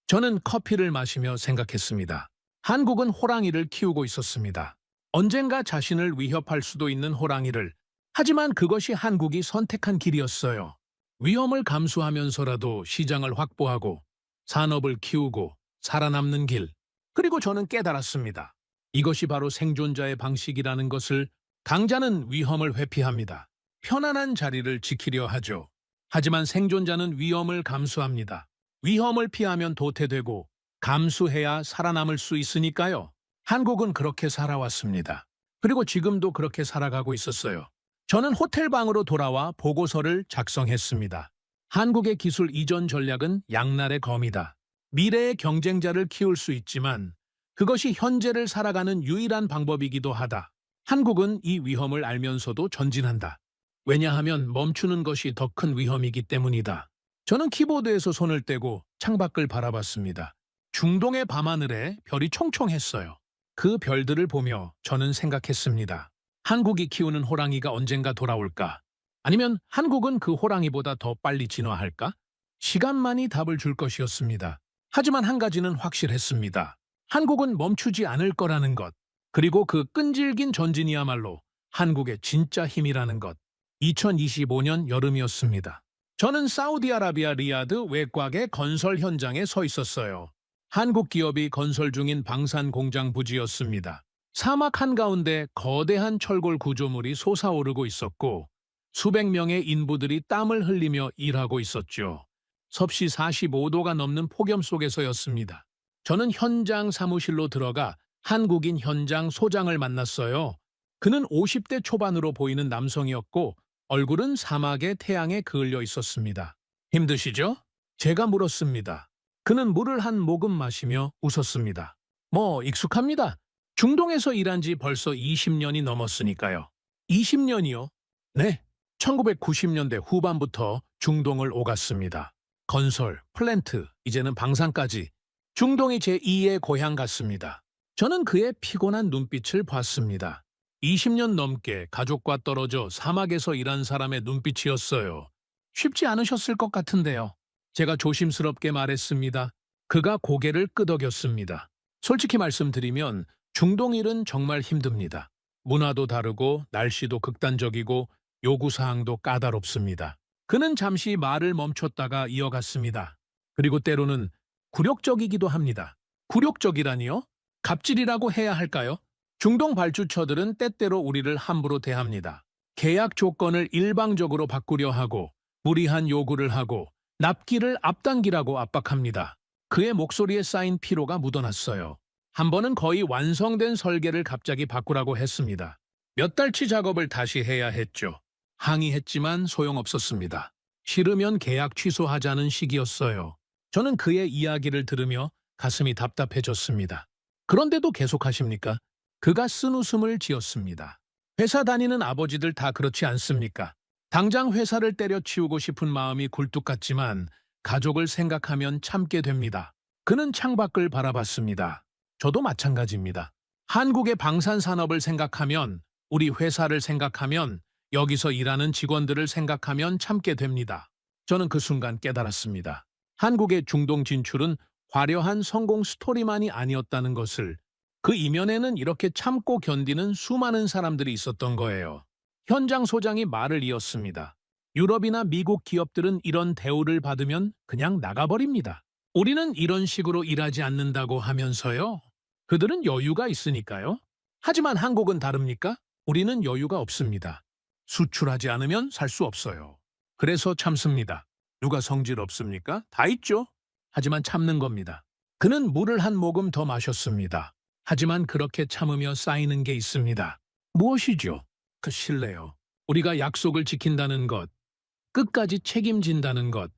저는 커피를 마시며 생각했습니다. 한국은 호랑이를 키우고 있었습니다. 언젠가 자신을 위협할 수도 있는 호랑이를. 하지만 그것이 한국이 선택한 길이었어요. 위험을 감수하면서라도 시장을 확보하고 산업을 키우고 살아남는 길. 그리고 저는 깨달았습니다. 이것이 바로 생존자의 방식이라는 것을. 강자는 위험을 회피합니다. 편안한 자리를 지키려 하죠. 하지만 생존자는 위험을 감수합니다. 위험을 피하면 도태되고 감수해야 살아남을 수 있으니까요. 한국은 그렇게 살아왔습니다. 그리고 지금도 그렇게 살아가고 있었어요. 저는 호텔방으로 돌아와 보고서를 작성했습니다. 한국의 기술 이전 전략은 양날의 검이다. 미래의 경쟁자를 키울 수 있지만 그것이 현재를 살아가는 유일한 방법이기도 하다. 한국은 이 위험을 알면서도 전진한다. 왜냐하면 멈추는 것이 더 큰 위험이기 때문이다. 저는 키보드에서 손을 떼고 창밖을 바라봤습니다. 중동의 밤하늘에 별이 총총했어요. 그 별들을 보며 저는 생각했습니다. 한국이 키우는 호랑이가 언젠가 돌아올까? 아니면 한국은 그 호랑이보다 더 빨리 진화할까? 시간만이 답을 줄 것이었습니다. 하지만 한 가지는 확실했습니다. 한국은 멈추지 않을 거라는 것. 그리고 그 끈질긴 전진이야말로 한국의 진짜 힘이라는 것. 2025년 여름이었습니다. 저는 사우디아라비아 리야드 외곽의 건설 현장에 서 있었어요. 한국 기업이 건설 중인 방산 공장 부지였습니다. 사막 한가운데 거대한 철골 구조물이 솟아오르고 있었고 수백 명의 인부들이 땀을 흘리며 일하고 있었죠. 섭씨 45도가 넘는 폭염 속에서였습니다. 저는 현장 사무실로 들어가 한국인 현장 소장을 만났어요. 그는 50대 초반으로 보이는 남성이었고 얼굴은 사막의 태양에 그을려 있었습니다. 힘드시죠? 제가 물었습니다. 그는 물을 한 모금 마시며 웃었습니다. 익숙합니다. 중동에서 일한 지 벌써 20년이 넘었으니까요. 20년이요? 네. 1990년대 후반부터 중동을 오갔습니다. 건설, 플랜트, 이제는 방산까지. 중동이 제2의 고향 같습니다. 저는 그의 피곤한 눈빛을 봤습니다. 20년 넘게 가족과 떨어져 사막에서 일한 사람의 눈빛이었어요. 쉽지 않으셨을 것 같은데요. 제가 조심스럽게 말했습니다. 그가 고개를 끄덕였습니다. 솔직히 말씀드리면 중동 일은 정말 힘듭니다. 문화도 다르고 날씨도 극단적이고 요구사항도 까다롭습니다. 그는 잠시 말을 멈췄다가 이어갔습니다. 그리고 때로는 굴욕적이기도 합니다. 굴욕적이라니요? 갑질이라고 해야 할까요? 중동 발주처들은 때때로 우리를 함부로 대합니다. 계약 조건을 일방적으로 바꾸려 하고 무리한 요구를 하고 납기를 앞당기라고 압박합니다. 그의 목소리에 쌓인 피로가 묻어났어요. 한 번은 거의 완성된 설계를 갑자기 바꾸라고 했습니다. 몇 달치 작업을 다시 해야 했죠. 항의했지만 소용없었습니다. 싫으면 계약 취소하자는 식이었어요. 저는 그의 이야기를 들으며 가슴이 답답해졌습니다. 그런데도 계속하십니까? 그가 쓴웃음을 지었습니다. 회사 다니는 아버지들 다 그렇지 않습니까? 당장 회사를 때려치우고 싶은 마음이 굴뚝 같지만 가족을 생각하면 참게 됩니다. 그는 창밖을 바라봤습니다. 저도 마찬가지입니다. 한국의 방산산업을 생각하면, 우리 회사를 생각하면, 여기서 일하는 직원들을 생각하면 참게 됩니다. 저는 그 순간 깨달았습니다. 한국의 중동 진출은 화려한 성공 스토리만이 아니었다는 것을, 그 이면에는 이렇게 참고 견디는 수많은 사람들이 있었던 거예요. 현장 소장이 말을 이었습니다. 유럽이나 미국 기업들은 이런 대우를 받으면 그냥 나가버립니다. 우리는 이런 식으로 일하지 않는다고 하면서요. 그들은 여유가 있으니까요. 하지만 한국은 다릅니까? 우리는 여유가 없습니다. 수출하지 않으면 살 수 없어요. 그래서 참습니다. 누가 성질 없습니까? 다 있죠. 하지만 참는 겁니다. 그는 물을 한 모금 더 마셨습니다. 하지만 그렇게 참으며 쌓이는 게 있습니다. 무엇이죠? 그 신뢰요. 우리가 약속을 지킨다는 것, 끝까지 책임진다는 것,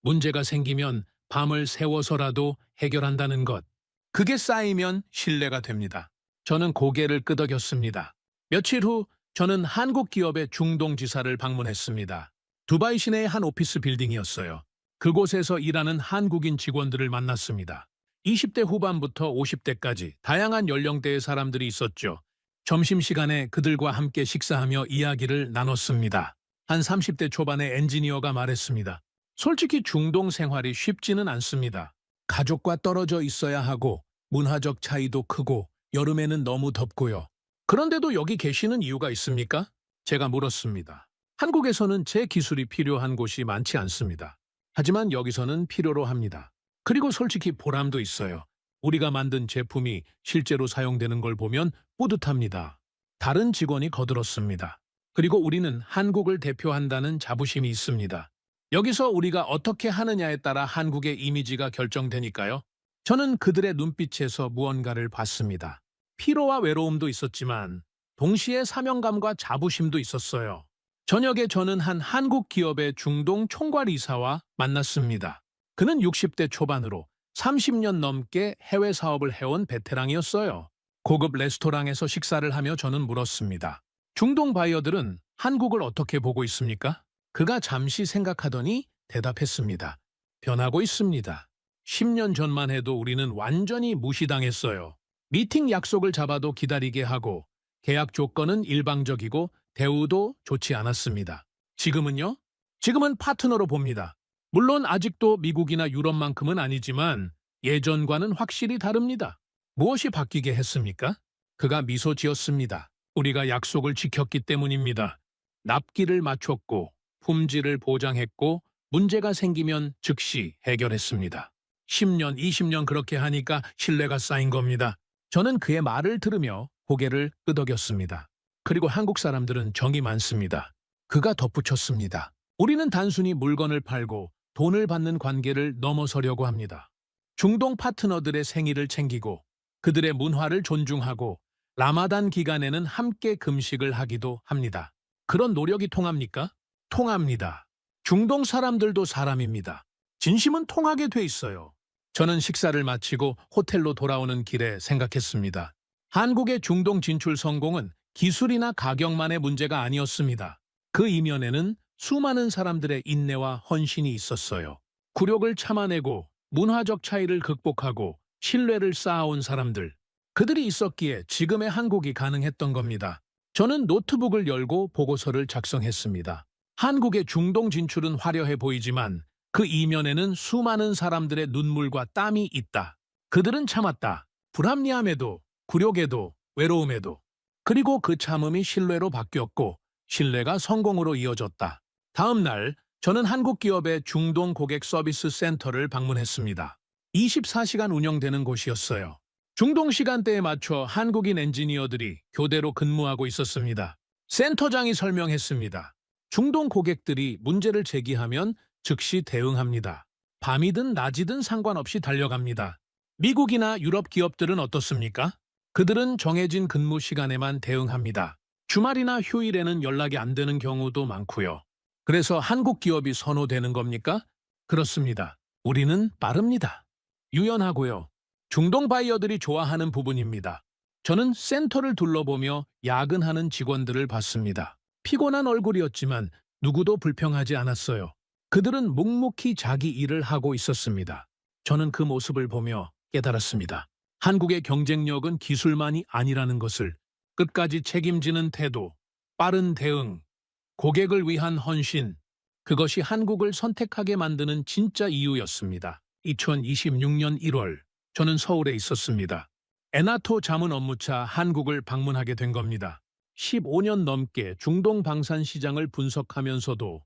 문제가 생기면 밤을 새워서라도 해결한다는 것, 그게 쌓이면 신뢰가 됩니다. 저는 고개를 끄덕였습니다. 며칠 후 저는 한국 기업의 중동 지사를 방문했습니다. 두바이 시내의 한 오피스 빌딩이었어요. 그곳에서 일하는 한국인 직원들을 만났습니다. 20대 후반부터 50대까지 다양한 연령대의 사람들이 있었죠. 점심시간에 그들과 함께 식사하며 이야기를 나눴습니다. 한 30대 초반의 엔지니어가 말했습니다. 솔직히 중동 생활이 쉽지는 않습니다. 가족과 떨어져 있어야 하고 문화적 차이도 크고 여름에는 너무 덥고요. 그런데도 여기 계시는 이유가 있습니까? 제가 물었습니다. 한국에서는 제 기술이 필요한 곳이 많지 않습니다. 하지만 여기서는 필요로 합니다. 그리고 솔직히 보람도 있어요. 우리가 만든 제품이 실제로 사용되는 걸 보면 뿌듯합니다. 다른 직원이 거들었습니다. 그리고 우리는 한국을 대표한다는 자부심이 있습니다. 여기서 우리가 어떻게 하느냐에 따라 한국의 이미지가 결정되니까요. 저는 그들의 눈빛에서 무언가를 봤습니다. 피로와 외로움도 있었지만 동시에 사명감과 자부심도 있었어요. 저녁에 저는 한 한국 기업의 중동 총괄이사와 만났습니다. 그는 60대 초반으로 30년 넘게 해외 사업을 해온 베테랑이었어요. 고급 레스토랑에서 식사를 하며 저는 물었습니다. 중동 바이어들은 한국을 어떻게 보고 있습니까? 그가 잠시 생각하더니 대답했습니다. 변하고 있습니다. 10년 전만 해도 우리는 완전히 무시당했어요. 미팅 약속을 잡아도 기다리게 하고 계약 조건은 일방적이고 대우도 좋지 않았습니다. 지금은요? 지금은 파트너로 봅니다. 물론 아직도 미국이나 유럽만큼은 아니지만 예전과는 확실히 다릅니다. 무엇이 바뀌게 했습니까? 그가 미소 지었습니다. 우리가 약속을 지켰기 때문입니다. 납기를 맞췄고 품질을 보장했고 문제가 생기면 즉시 해결했습니다. 10년, 20년 그렇게 하니까 신뢰가 쌓인 겁니다. 저는 그의 말을 들으며 고개를 끄덕였습니다. 그리고 한국 사람들은 정이 많습니다. 그가 덧붙였습니다. 우리는 단순히 물건을 팔고 돈을 받는 관계를 넘어서려고 합니다. 중동 파트너들의 생일을 챙기고 그들의 문화를 존중하고 라마단 기간에는 함께 금식을 하기도 합니다. 그런 노력이 통합니까? 통합니다. 중동 사람들도 사람입니다. 진심은 통하게 돼 있어요. 저는 식사를 마치고 호텔로 돌아오는 길에 생각했습니다. 한국의 중동 진출 성공은 기술이나 가격만의 문제가 아니었습니다. 그 이면에는 수많은 사람들의 인내와 헌신이 있었어요. 굴욕을 참아내고 문화적 차이를 극복하고 신뢰를 쌓아온 사람들. 그들이 있었기에 지금의 한국이 가능했던 겁니다. 저는 노트북을 열고 보고서를 작성했습니다. 한국의 중동 진출은 화려해 보이지만 그 이면에는 수많은 사람들의 눈물과 땀이 있다. 그들은 참았다. 불합리함에도, 굴욕에도, 외로움에도. 그리고 그 참음이 신뢰로 바뀌었고 신뢰가 성공으로 이어졌다. 다음 날 저는 한국 기업의 중동 고객 서비스 센터를 방문했습니다. 24시간 운영되는 곳이었어요. 중동 시간대에 맞춰 한국인 엔지니어들이 교대로 근무하고 있었습니다. 센터장이 설명했습니다. 중동 고객들이 문제를 제기하면 즉시 대응합니다. 밤이든 낮이든 상관없이 달려갑니다. 미국이나 유럽 기업들은 어떻습니까? 그들은 정해진 근무 시간에만 대응합니다. 주말이나 휴일에는 연락이 안 되는 경우도 많고요. 그래서 한국 기업이 선호되는 겁니까? 그렇습니다. 우리는 빠릅니다. 유연하고요. 중동 바이어들이 좋아하는 부분입니다. 저는 센터를 둘러보며 야근하는 직원들을 봤습니다. 피곤한 얼굴이었지만 누구도 불평하지 않았어요. 그들은 묵묵히 자기 일을 하고 있었습니다. 저는 그 모습을 보며 깨달았습니다. 한국의 경쟁력은 기술만이 아니라는 것을. 끝까지 책임지는 태도, 빠른 대응, 고객을 위한 헌신, 그것이 한국을 선택하게 만드는 진짜 이유였습니다. 2026년 1월, 저는 서울에 있었습니다. 에나토 자문 업무차 한국을 방문하게 된 겁니다. 15년 넘게 중동 방산 시장을 분석하면서도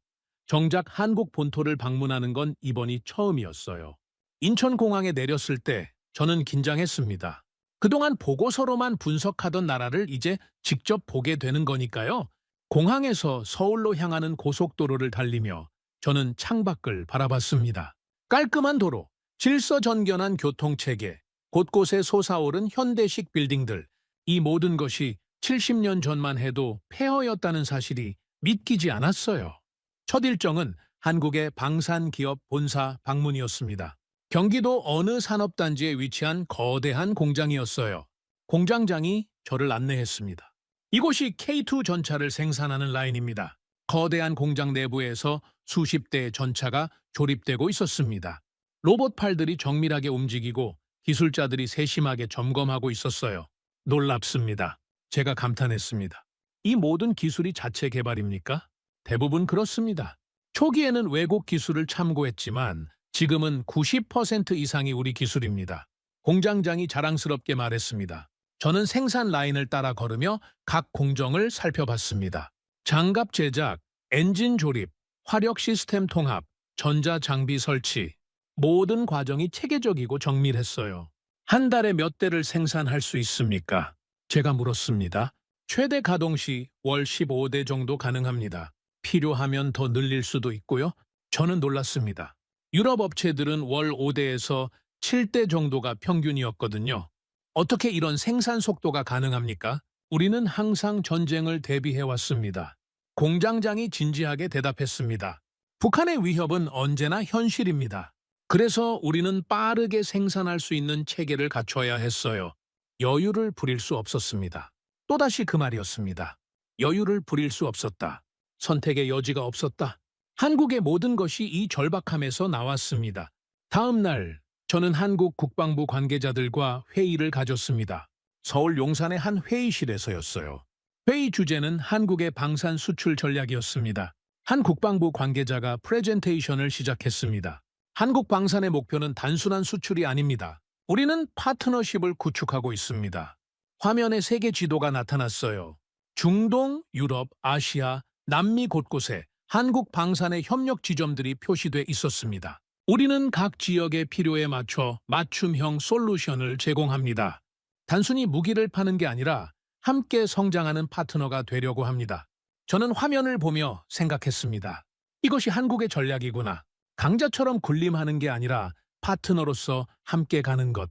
정작 한국 본토를 방문하는 건 이번이 처음이었어요. 인천공항에 내렸을 때 저는 긴장했습니다. 그동안 보고서로만 분석하던 나라를 이제 직접 보게 되는 거니까요. 공항에서 서울로 향하는 고속도로를 달리며 저는 창밖을 바라봤습니다. 깔끔한 도로, 질서전견한 교통체계, 곳곳에 솟아오른 현대식 빌딩들, 이 모든 것이 70년 전만 해도 폐허였다는 사실이 믿기지 않았어요. 첫 일정은 한국의 방산기업 본사 방문이었습니다. 경기도 어느 산업단지에 위치한 거대한 공장이었어요. 공장장이 저를 안내했습니다. 이곳이 K2 전차를 생산하는 라인입니다. 거대한 공장 내부에서 수십 대의 전차가 조립되고 있었습니다. 로봇 팔들이 정밀하게 움직이고 기술자들이 세심하게 점검하고 있었어요. 놀랍습니다. 제가 감탄했습니다. 이 모든 기술이 자체 개발입니까? 대부분 그렇습니다. 초기에는 외국 기술을 참고했지만 지금은 90% 이상이 우리 기술입니다. 공장장이 자랑스럽게 말했습니다. 저는 생산 라인을 따라 걸으며 각 공정을 살펴봤습니다. 장갑 제작, 엔진 조립, 화력 시스템 통합, 전자 장비 설치, 모든 과정이 체계적이고 정밀했어요. 한 달에 몇 대를 생산할 수 있습니까? 제가 물었습니다. 최대 가동 시 월 15대 정도 가능합니다. 필요하면 더 늘릴 수도 있고요. 저는 놀랐습니다. 유럽 업체들은 월 5대에서 7대 정도가 평균이었거든요. 어떻게 이런 생산 속도가 가능합니까? 우리는 항상 전쟁을 대비해왔습니다. 공장장이 진지하게 대답했습니다. 북한의 위협은 언제나 현실입니다. 그래서 우리는 빠르게 생산할 수 있는 체계를 갖춰야 했어요. 여유를 부릴 수 없었습니다. 또다시 그 말이었습니다. 여유를 부릴 수 없었다. 선택의 여지가 없었다. 한국의 모든 것이 이 절박함에서 나왔습니다. 다음 날 저는 한국 국방부 관계자들과 회의를 가졌습니다. 서울 용산의 한 회의실에서였어요. 회의 주제는 한국의 방산 수출 전략이었습니다. 한 국방부 관계자가 프레젠테이션을 시작했습니다. 한국 방산의 목표는 단순한 수출이 아닙니다. 우리는 파트너십을 구축하고 있습니다. 화면에 세계 지도가 나타났어요. 중동, 유럽, 아시아, 남미 곳곳에 한국 방산의 협력 지점들이 표시돼 있었습니다. 우리는 각 지역의 필요에 맞춰 맞춤형 솔루션을 제공합니다. 단순히 무기를 파는 게 아니라 함께 성장하는 파트너가 되려고 합니다. 저는 화면을 보며 생각했습니다. 이것이 한국의 전략이구나. 강자처럼 군림하는 게 아니라 파트너로서 함께 가는 것.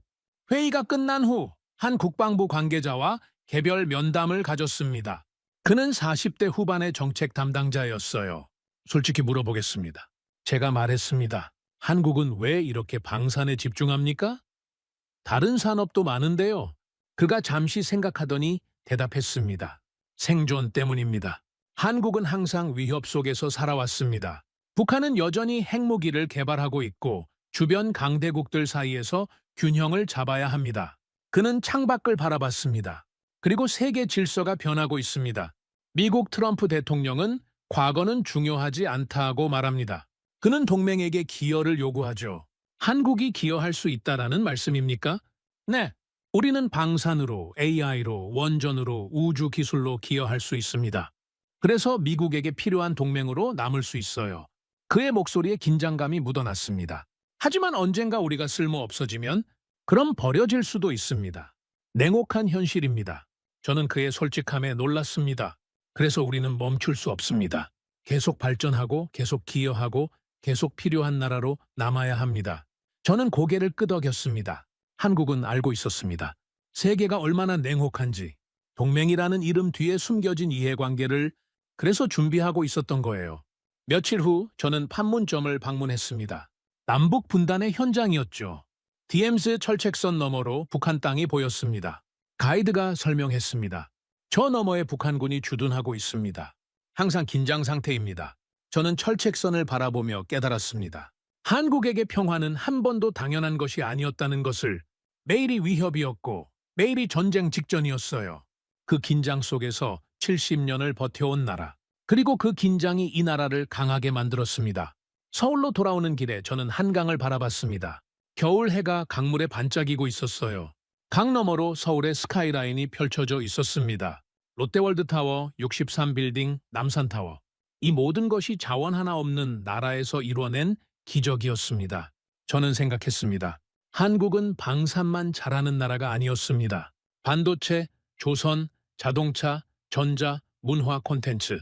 회의가 끝난 후 한 국방부 관계자와 개별 면담을 가졌습니다. 그는 40대 후반의 정책 담당자였어요. 솔직히 물어보겠습니다. 제가 말했습니다. 한국은 왜 이렇게 방산에 집중합니까? 다른 산업도 많은데요. 그가 잠시 생각하더니 대답했습니다. 생존 때문입니다. 한국은 항상 위협 속에서 살아왔습니다. 북한은 여전히 핵무기를 개발하고 있고 주변 강대국들 사이에서 균형을 잡아야 합니다. 그는 창밖을 바라봤습니다. 그리고 세계 질서가 변하고 있습니다. 미국 트럼프 대통령은 과거는 중요하지 않다고 말합니다. 그는 동맹에게 기여를 요구하죠. 한국이 기여할 수 있다라는 말씀입니까? 네. 우리는 방산으로, AI로, 원전으로, 우주 기술로 기여할 수 있습니다. 그래서 미국에게 필요한 동맹으로 남을 수 있어요. 그의 목소리에 긴장감이 묻어났습니다. 하지만 언젠가 우리가 쓸모 없어지면 그럼 버려질 수도 있습니다. 냉혹한 현실입니다. 저는 그의 솔직함에 놀랐습니다. 그래서 우리는 멈출 수 없습니다. 계속 발전하고 계속 기여하고 계속 필요한 나라로 남아야 합니다. 저는 고개를 끄덕였습니다. 한국은 알고 있었습니다. 세계가 얼마나 냉혹한지, 동맹이라는 이름 뒤에 숨겨진 이해관계를 그래서 준비하고 있었던 거예요. 며칠 후 저는 판문점을 방문했습니다. 남북 분단의 현장이었죠. DMZ 철책선 너머로 북한 땅이 보였습니다. 가이드가 설명했습니다. 저 너머에 북한군이 주둔하고 있습니다. 항상 긴장 상태입니다. 저는 철책선을 바라보며 깨달았습니다. 한국에게 평화는 한 번도 당연한 것이 아니었다는 것을. 매일이 위협이었고 매일이 전쟁 직전이었어요. 그 긴장 속에서 70년을 버텨온 나라. 그리고 그 긴장이 이 나라를 강하게 만들었습니다. 서울로 돌아오는 길에 저는 한강을 바라봤습니다. 겨울 해가 강물에 반짝이고 있었어요. 강 너머로 서울의 스카이라인이 펼쳐져 있었습니다. 롯데월드타워, 63빌딩, 남산타워. 이 모든 것이 자원 하나 없는 나라에서 이뤄낸 기적이었습니다. 저는 생각했습니다. 한국은 방산만 잘하는 나라가 아니었습니다. 반도체, 조선, 자동차, 전자, 문화 콘텐츠.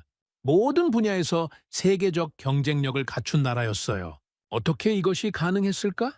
모든 분야에서 세계적 경쟁력을 갖춘 나라였어요. 어떻게 이것이 가능했을까?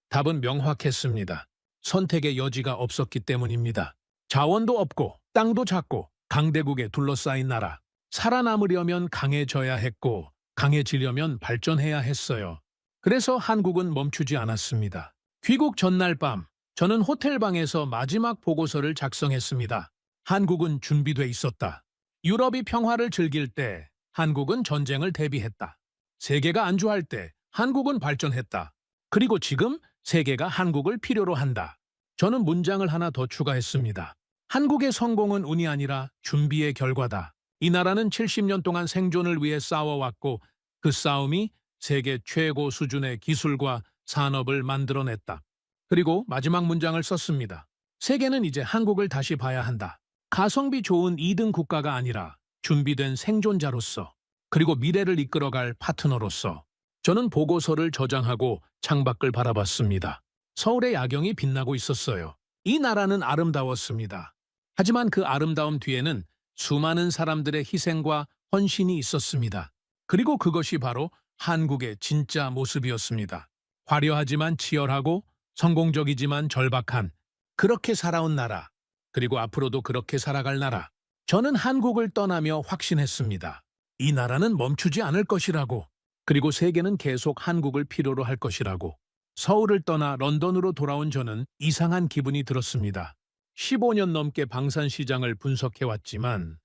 답은 명확했습니다. 선택의 여지가 없었기 때문입니다. 자원도 없고 땅도 작고 강대국에 둘러싸인 나라. 살아남으려면 강해져야 했고 강해지려면 발전해야 했어요. 그래서 한국은 멈추지 않았습니다. 귀국 전날 밤 저는 호텔방에서 마지막 보고서를 작성했습니다. 한국은 준비돼 있었다. 유럽이 평화를 즐길 때 한국은 전쟁을 대비했다. 세계가 안주할 때 한국은 발전했다. 그리고 지금 세계가 한국을 필요로 한다. 저는 문장을 하나 더 추가했습니다. 한국의 성공은 운이 아니라 준비의 결과다. 이 나라는 70년 동안 생존을 위해 싸워왔고 그 싸움이 세계 최고 수준의 기술과 산업을 만들어냈다. 그리고 마지막 문장을 썼습니다. 세계는 이제 한국을 다시 봐야 한다. 가성비 좋은 2등 국가가 아니라 준비된 생존자로서 그리고 미래를 이끌어갈 파트너로서. 저는 보고서를 저장하고 창밖을 바라봤습니다. 서울의 야경이 빛나고 있었어요. 이 나라는 아름다웠습니다. 하지만 그 아름다움 뒤에는 수많은 사람들의 희생과 헌신이 있었습니다. 그리고 그것이 바로 한국의 진짜 모습이었습니다. 화려하지만 치열하고 성공적이지만 절박한 그렇게 살아온 나라. 그리고 앞으로도 그렇게 살아갈 나라. 저는 한국을 떠나며 확신했습니다. 이 나라는 멈추지 않을 것이라고. 그리고 세계는 계속 한국을 필요로 할 것이라고. 서울을 떠나 런던으로 돌아온 저는 이상한 기분이 들었습니다. 15년 넘게 방산시장을 분석해왔지만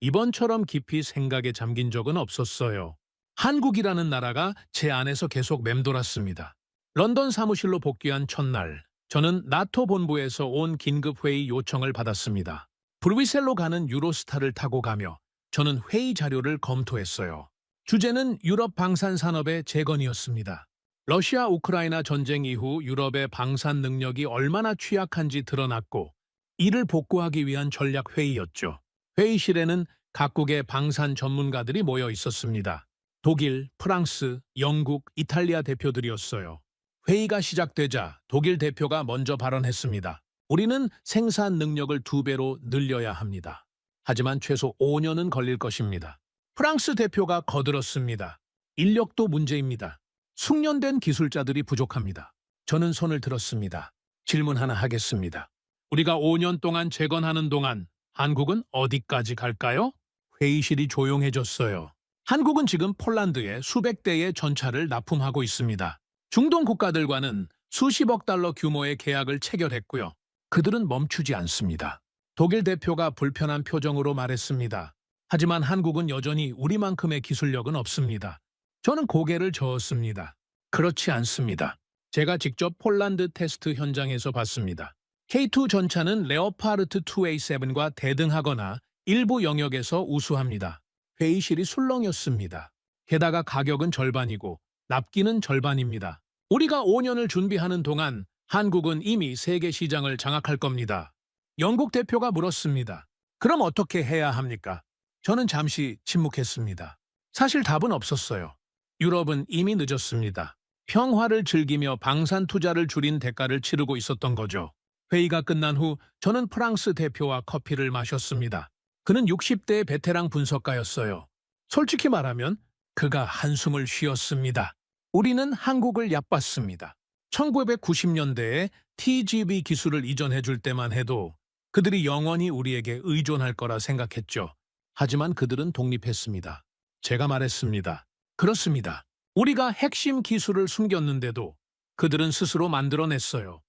이번처럼 깊이 생각에 잠긴 적은 없었어요. 한국이라는 나라가 제 안에서 계속 맴돌았습니다. 런던 사무실로 복귀한 첫날, 저는 나토 본부에서 온 긴급회의 요청을 받았습니다. 브뤼셀로 가는 유로스타를 타고 가며 저는 회의 자료를 검토했어요. 주제는 유럽 방산 산업의 재건이었습니다. 러시아 우크라이나 전쟁 이후 유럽의 방산 능력이 얼마나 취약한지 드러났고 이를 복구하기 위한 전략 회의였죠. 회의실에는 각국의 방산 전문가들이 모여 있었습니다. 독일, 프랑스, 영국, 이탈리아 대표들이었어요. 회의가 시작되자 독일 대표가 먼저 발언했습니다. 우리는 생산 능력을 2배로 늘려야 합니다. 하지만 최소 5년은 걸릴 것입니다. 프랑스 대표가 거들었습니다. 인력도 문제입니다. 숙련된 기술자들이 부족합니다. 저는 손을 들었습니다. 질문 하나 하겠습니다. 우리가 5년 동안 재건하는 동안 한국은 어디까지 갈까요? 회의실이 조용해졌어요. 한국은 지금 폴란드에 수백 대의 전차를 납품하고 있습니다. 중동 국가들과는 수십억 달러 규모의 계약을 체결했고요. 그들은 멈추지 않습니다. 독일 대표가 불편한 표정으로 말했습니다. 하지만 한국은 여전히 우리만큼의 기술력은 없습니다. 저는 고개를 저었습니다. 그렇지 않습니다. 제가 직접 폴란드 테스트 현장에서 봤습니다. K2 전차는 레오파르트 2A7과 대등하거나 일부 영역에서 우수합니다. 회의실이 술렁였습니다. 게다가 가격은 절반이고 납기는 절반입니다. 우리가 5년을 준비하는 동안 한국은 이미 세계 시장을 장악할 겁니다. 영국 대표가 물었습니다. 그럼 어떻게 해야 합니까? 저는 잠시 침묵했습니다. 사실 답은 없었어요. 유럽은 이미 늦었습니다. 평화를 즐기며 방산 투자를 줄인 대가를 치르고 있었던 거죠. 회의가 끝난 후 저는 프랑스 대표와 커피를 마셨습니다. 그는 60대의 베테랑 분석가였어요. 솔직히 말하면 그가 한숨을 쉬었습니다. 우리는 한국을 얕봤습니다. 1990년대에 TGV 기술을 이전해 줄 때만 해도 그들이 영원히 우리에게 의존할 거라 생각했죠. 하지만 그들은 독립했습니다. 제가 말했습니다. 그렇습니다. 우리가 핵심 기술을 숨겼는데도 그들은 스스로 만들어냈어요.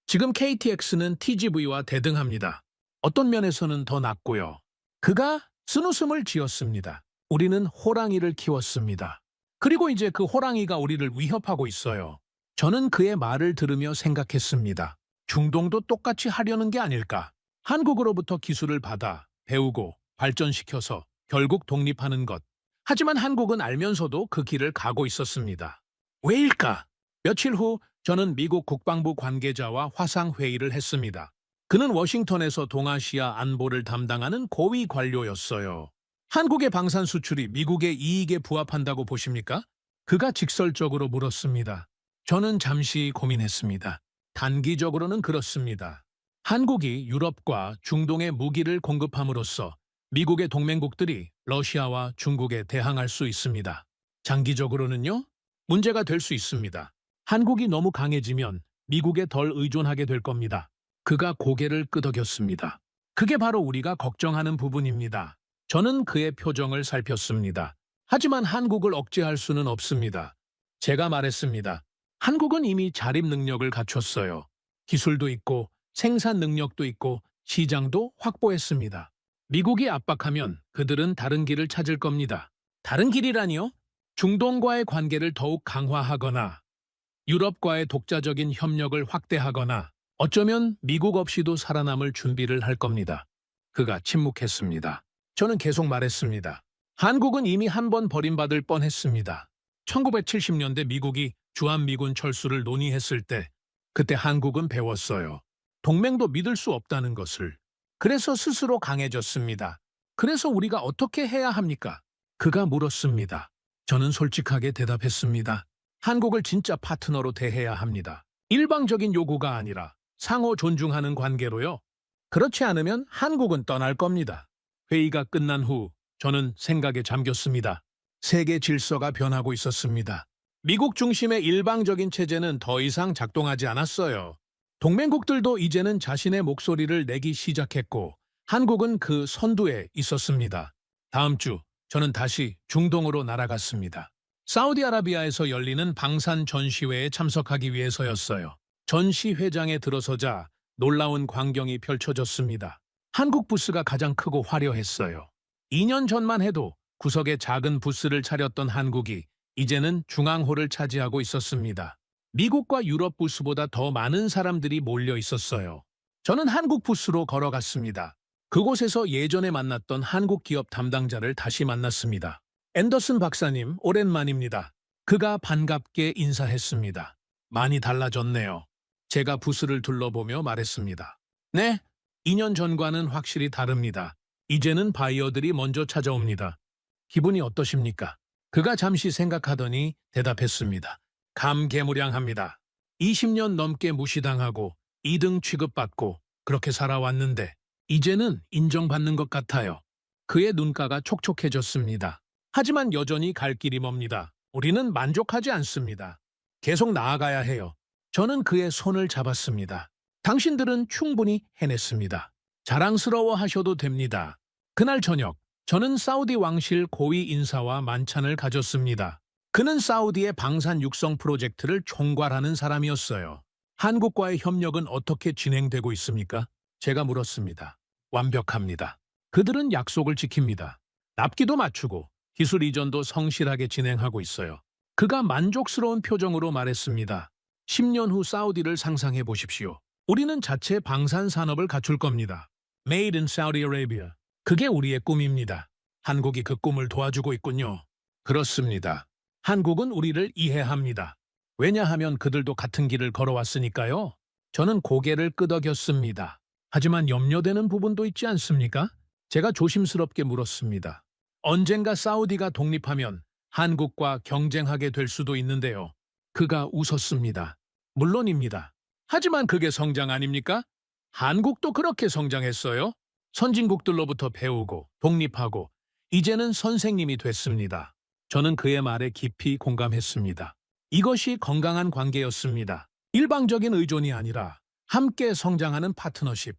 지금 KTX는 TGV와 대등합니다. 어떤 면에서는 더 낫고요. 그가 쓴웃음을 지었습니다. 우리는 호랑이를 키웠습니다. 그리고 이제 그 호랑이가 우리를 위협하고 있어요. 저는 그의 말을 들으며 생각했습니다. 중동도 똑같이 하려는 게 아닐까. 한국으로부터 기술을 받아 배우고 발전시켜서 결국 독립하는 것. 하지만 한국은 알면서도 그 길을 가고 있었습니다. 왜일까? 며칠 후 저는 미국 국방부 관계자와 화상회의를 했습니다. 그는 워싱턴에서 동아시아 안보를 담당하는 고위 관료였어요. 한국의 방산 수출이 미국의 이익에 부합한다고 보십니까? 그가 직설적으로 물었습니다. 저는 잠시 고민했습니다. 단기적으로는 그렇습니다. 한국이 유럽과 중동에 무기를 공급함으로써 미국의 동맹국들이 러시아와 중국에 대항할 수 있습니다. 장기적으로는요? 문제가 될 수 있습니다. 한국이 너무 강해지면 미국에 덜 의존하게 될 겁니다. 그가 고개를 끄덕였습니다. 그게 바로 우리가 걱정하는 부분입니다. 저는 그의 표정을 살폈습니다. 하지만 한국을 억제할 수는 없습니다. 제가 말했습니다. 한국은 이미 자립 능력을 갖췄어요. 기술도 있고 생산 능력도 있고 시장도 확보했습니다. 미국이 압박하면 그들은 다른 길을 찾을 겁니다. 다른 길이라니요? 중동과의 관계를 더욱 강화하거나 유럽과의 독자적인 협력을 확대하거나 어쩌면 미국 없이도 살아남을 준비를 할 겁니다. 그가 침묵했습니다. 저는 계속 말했습니다. 한국은 이미 한 번 버림받을 뻔했습니다. 1970년대 미국이 주한미군 철수를 논의했을 때 그때 한국은 배웠어요. 동맹도 믿을 수 없다는 것을. 그래서 스스로 강해졌습니다. 그래서 우리가 어떻게 해야 합니까? 그가 물었습니다. 저는 솔직하게 대답했습니다. 한국을 진짜 파트너로 대해야 합니다. 일방적인 요구가 아니라 상호 존중하는 관계로요. 그렇지 않으면 한국은 떠날 겁니다. 회의가 끝난 후 저는 생각에 잠겼습니다. 세계 질서가 변하고 있었습니다. 미국 중심의 일방적인 체제는 더 이상 작동하지 않았어요. 동맹국들도 이제는 자신의 목소리를 내기 시작했고 한국은 그 선두에 있었습니다. 다음 주 저는 다시 중동으로 날아갔습니다. 사우디아라비아에서 열리는 방산 전시회에 참석하기 위해서였어요. 전시회장에 들어서자 놀라운 광경이 펼쳐졌습니다. 한국 부스가 가장 크고 화려했어요. 2년 전만 해도 구석에 작은 부스를 차렸던 한국이 이제는 중앙홀을 차지하고 있었습니다. 미국과 유럽 부스보다 더 많은 사람들이 몰려 있었어요. 저는 한국 부스로 걸어갔습니다. 그곳에서 예전에 만났던 한국 기업 담당자를 다시 만났습니다. 앤더슨 박사님, 오랜만입니다. 그가 반갑게 인사했습니다. 많이 달라졌네요. 제가 부스를 둘러보며 말했습니다. 네, 2년 전과는 확실히 다릅니다. 이제는 바이어들이 먼저 찾아옵니다. 기분이 어떠십니까? 그가 잠시 생각하더니 대답했습니다. 감개무량합니다. 20년 넘게 무시당하고 2등 취급받고 그렇게 살아왔는데 이제는 인정받는 것 같아요. 그의 눈가가 촉촉해졌습니다. 하지만 여전히 갈 길이 멉니다. 우리는 만족하지 않습니다. 계속 나아가야 해요. 저는 그의 손을 잡았습니다. 당신들은 충분히 해냈습니다. 자랑스러워 하셔도 됩니다. 그날 저녁, 저는 사우디 왕실 고위 인사와 만찬을 가졌습니다. 그는 사우디의 방산 육성 프로젝트를 총괄하는 사람이었어요. 한국과의 협력은 어떻게 진행되고 있습니까? 제가 물었습니다. 완벽합니다. 그들은 약속을 지킵니다. 납기도 맞추고 기술 이전도 성실하게 진행하고 있어요. 그가 만족스러운 표정으로 말했습니다. 10년 후 사우디를 상상해 보십시오. 우리는 자체 방산 산업을 갖출 겁니다. Made in Saudi Arabia. 그게 우리의 꿈입니다. 한국이 그 꿈을 도와주고 있군요. 그렇습니다. 한국은 우리를 이해합니다. 왜냐하면 그들도 같은 길을 걸어왔으니까요. 저는 고개를 끄덕였습니다. 하지만 염려되는 부분도 있지 않습니까? 제가 조심스럽게 물었습니다. 언젠가 사우디가 독립하면 한국과 경쟁하게 될 수도 있는데요. 그가 웃었습니다. 물론입니다. 하지만 그게 성장 아닙니까? 한국도 그렇게 성장했어요. 선진국들로부터 배우고 독립하고 이제는 선생님이 됐습니다. 저는 그의 말에 깊이 공감했습니다. 이것이 건강한 관계였습니다. 일방적인 의존이 아니라 함께 성장하는 파트너십.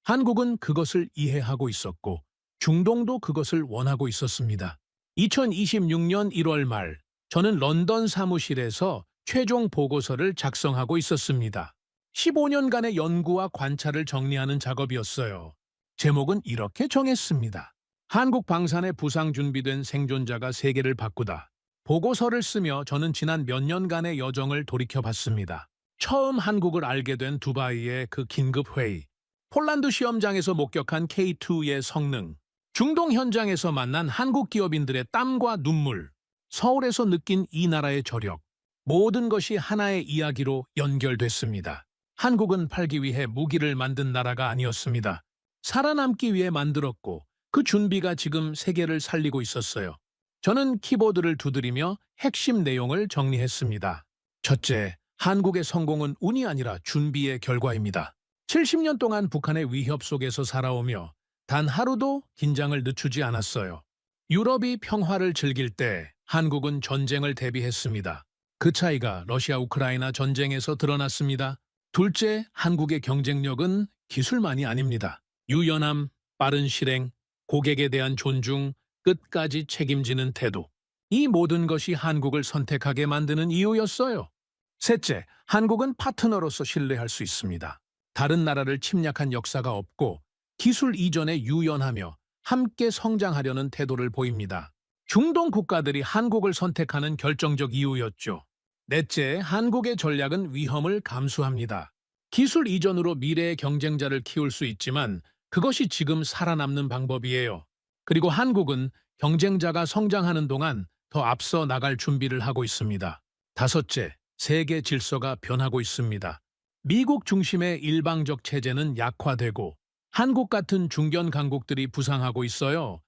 한국은 그것을 이해하고 있었고 중동도 그것을 원하고 있었습니다. 2026년 1월 말 저는 런던 사무실에서 최종 보고서를 작성하고 있었습니다. 15년간의 연구와 관찰을 정리하는 작업이었어요. 제목은 이렇게 정했습니다. 한국 방산의 부상 준비된 생존자가 세계를 바꾸다. 보고서를 쓰며 저는 지난 몇 년간의 여정을 돌이켜봤습니다. 처음 한국을 알게 된 두바이의 그 긴급 회의, 폴란드 시험장에서 목격한 K2의 성능, 중동 현장에서 만난 한국 기업인들의 땀과 눈물, 서울에서 느낀 이 나라의 저력, 모든 것이 하나의 이야기로 연결됐습니다. 한국은 팔기 위해 무기를 만든 나라가 아니었습니다. 살아남기 위해 만들었고 그 준비가 지금 세계를 살리고 있었어요. 저는 키보드를 두드리며 핵심 내용을 정리했습니다. 첫째, 한국의 성공은 운이 아니라 준비의 결과입니다. 70년 동안 북한의 위협 속에서 살아오며 단 하루도 긴장을 늦추지 않았어요. 유럽이 평화를 즐길 때 한국은 전쟁을 대비했습니다. 그 차이가 러시아 우크라이나 전쟁에서 드러났습니다. 둘째, 한국의 경쟁력은 기술만이 아닙니다. 유연함, 빠른 실행, 고객에 대한 존중, 끝까지 책임지는 태도. 이 모든 것이 한국을 선택하게 만드는 이유였어요. 셋째, 한국은 파트너로서 신뢰할 수 있습니다. 다른 나라를 침략한 역사가 없고 기술 이전에 유연하며 함께 성장하려는 태도를 보입니다. 중동 국가들이 한국을 선택하는 결정적 이유였죠. 넷째, 한국의 전략은 위험을 감수합니다. 기술 이전으로 미래의 경쟁자를 키울 수 있지만 그것이 지금 살아남는 방법이에요. 그리고 한국은 경쟁자가 성장하는 동안 더 앞서 나갈 준비를 하고 있습니다. 다섯째, 세계 질서가 변하고 있습니다. 미국 중심의 일방적 체제는 약화되고 한국 같은 중견 강국들이 부상하고 있어요.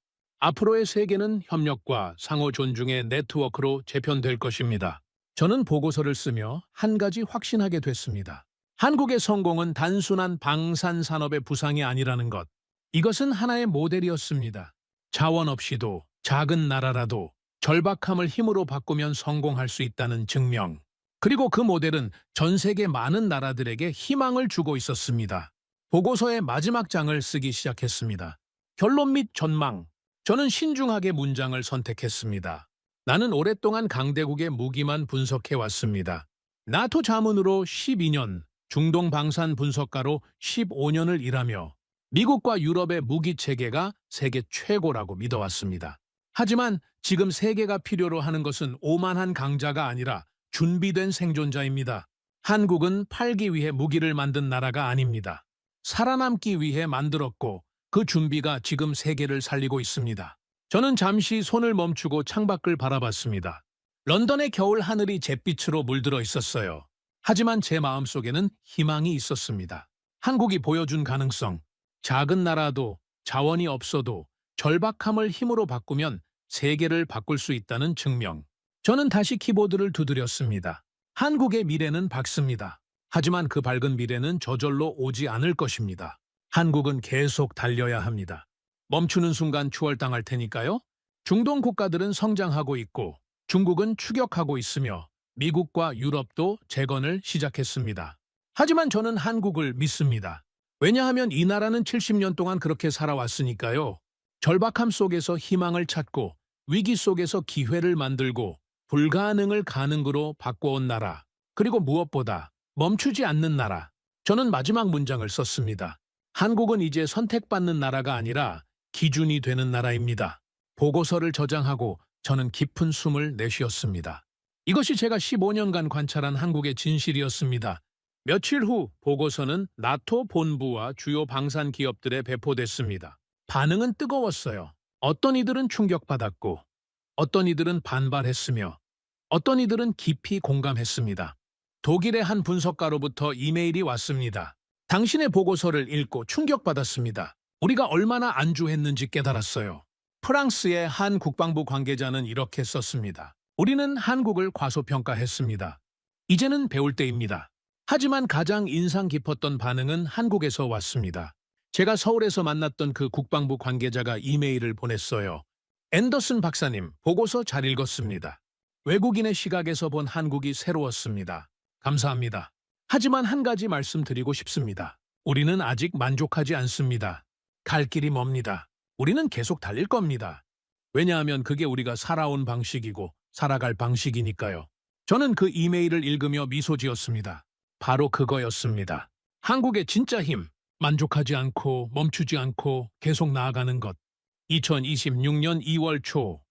앞으로의 세계는 협력과 상호 존중의 네트워크로 재편될 것입니다. 저는 보고서를 쓰며 한 가지 확신하게 됐습니다. 한국의 성공은 단순한 방산 산업의 부상이 아니라는 것. 이것은 하나의 모델이었습니다. 자원 없이도 작은 나라라도 절박함을 힘으로 바꾸면 성공할 수 있다는 증명. 그리고 그 모델은 전 세계 많은 나라들에게 희망을 주고 있었습니다. 보고서의 마지막 장을 쓰기 시작했습니다. 결론 및 전망. 저는 신중하게 문장을 선택했습니다. 나는 오랫동안 강대국의 무기만 분석해왔습니다. 나토 자문으로 12년, 중동 방산 분석가로 15년을 일하며 미국과 유럽의 무기 체계가 세계 최고라고 믿어왔습니다. 하지만 지금 세계가 필요로 하는 것은 오만한 강자가 아니라 준비된 생존자입니다. 한국은 팔기 위해 무기를 만든 나라가 아닙니다. 살아남기 위해 만들었고 그 준비가 지금 세계를 살리고 있습니다. 저는 잠시 손을 멈추고 창밖을 바라봤습니다. 런던의 겨울 하늘이 잿빛으로 물들어 있었어요. 하지만 제 마음속에는 희망이 있었습니다. 한국이 보여준 가능성, 작은 나라도 자원이 없어도 절박함을 힘으로 바꾸면 세계를 바꿀 수 있다는 증명. 저는 다시 키보드를 두드렸습니다. 한국의 미래는 밝습니다. 하지만 그 밝은 미래는 저절로 오지 않을 것입니다. 한국은 계속 달려야 합니다. 멈추는 순간 추월당할 테니까요. 중동 국가들은 성장하고 있고 중국은 추격하고 있으며 미국과 유럽도 재건을 시작했습니다. 하지만 저는 한국을 믿습니다. 왜냐하면 이 나라는 70년 동안 그렇게 살아왔으니까요. 절박함 속에서 희망을 찾고 위기 속에서 기회를 만들고 불가능을 가능으로 바꿔온 나라. 그리고 무엇보다 멈추지 않는 나라. 저는 마지막 문장을 썼습니다. 한국은 이제 선택받는 나라가 아니라 기준이 되는 나라입니다. 보고서를 저장하고 저는 깊은 숨을 내쉬었습니다. 이것이 제가 15년간 관찰한 한국의 진실이었습니다. 며칠 후 보고서는 나토 본부와 주요 방산 기업들에 배포됐습니다. 반응은 뜨거웠어요. 어떤 이들은 충격받았고 어떤 이들은 반발했으며 어떤 이들은 깊이 공감했습니다. 독일의 한 분석가로부터 이메일이 왔습니다. 당신의 보고서를 읽고 충격받았습니다. 우리가 얼마나 안주했는지 깨달았어요. 프랑스의 한 국방부 관계자는 이렇게 썼습니다. 우리는 한국을 과소평가했습니다. 이제는 배울 때입니다. 하지만 가장 인상 깊었던 반응은 한국에서 왔습니다. 제가 서울에서 만났던 그 국방부 관계자가 이메일을 보냈어요. 앤더슨 박사님, 보고서 잘 읽었습니다. 외국인의 시각에서 본 한국이 새로웠습니다. 감사합니다. 하지만 한 가지 말씀드리고 싶습니다. 우리는 아직 만족하지 않습니다. 갈 길이 멉니다. 우리는 계속 달릴 겁니다. 왜냐하면 그게 우리가 살아온 방식이고 살아갈 방식이니까요. 저는 그 이메일을 읽으며 미소 지었습니다. 바로 그거였습니다. 한국의 진짜 힘, 만족하지 않고 멈추지 않고 계속 나아가는 것. 2026년 2월 초,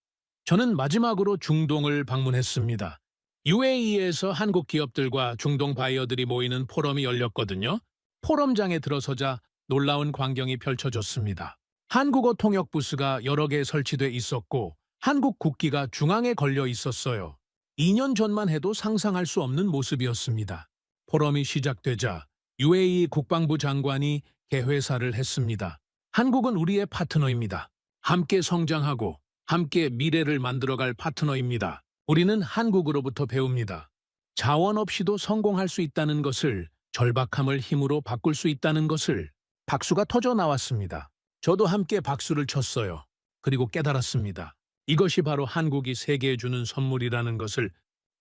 저는 마지막으로 중동을 방문했습니다. UAE에서 한국 기업들과 중동 바이어들이 모이는 포럼이 열렸거든요. 포럼장에 들어서자 놀라운 광경이 펼쳐졌습니다. 한국어 통역 부스가 여러 개 설치돼 있었고 한국 국기가 중앙에 걸려 있었어요. 2년 전만 해도 상상할 수 없는 모습이었습니다. 포럼이 시작되자 UAE 국방부 장관이 개회사를 했습니다. 한국은 우리의 파트너입니다. 함께 성장하고 함께 미래를 만들어갈 파트너입니다. 우리는 한국으로부터 배웁니다. 자원 없이도 성공할 수 있다는 것을, 절박함을 힘으로 바꿀 수 있다는 것을. 박수가 터져 나왔습니다. 저도 함께 박수를 쳤어요. 그리고 깨달았습니다. 이것이 바로 한국이 세계에 주는 선물이라는 것을.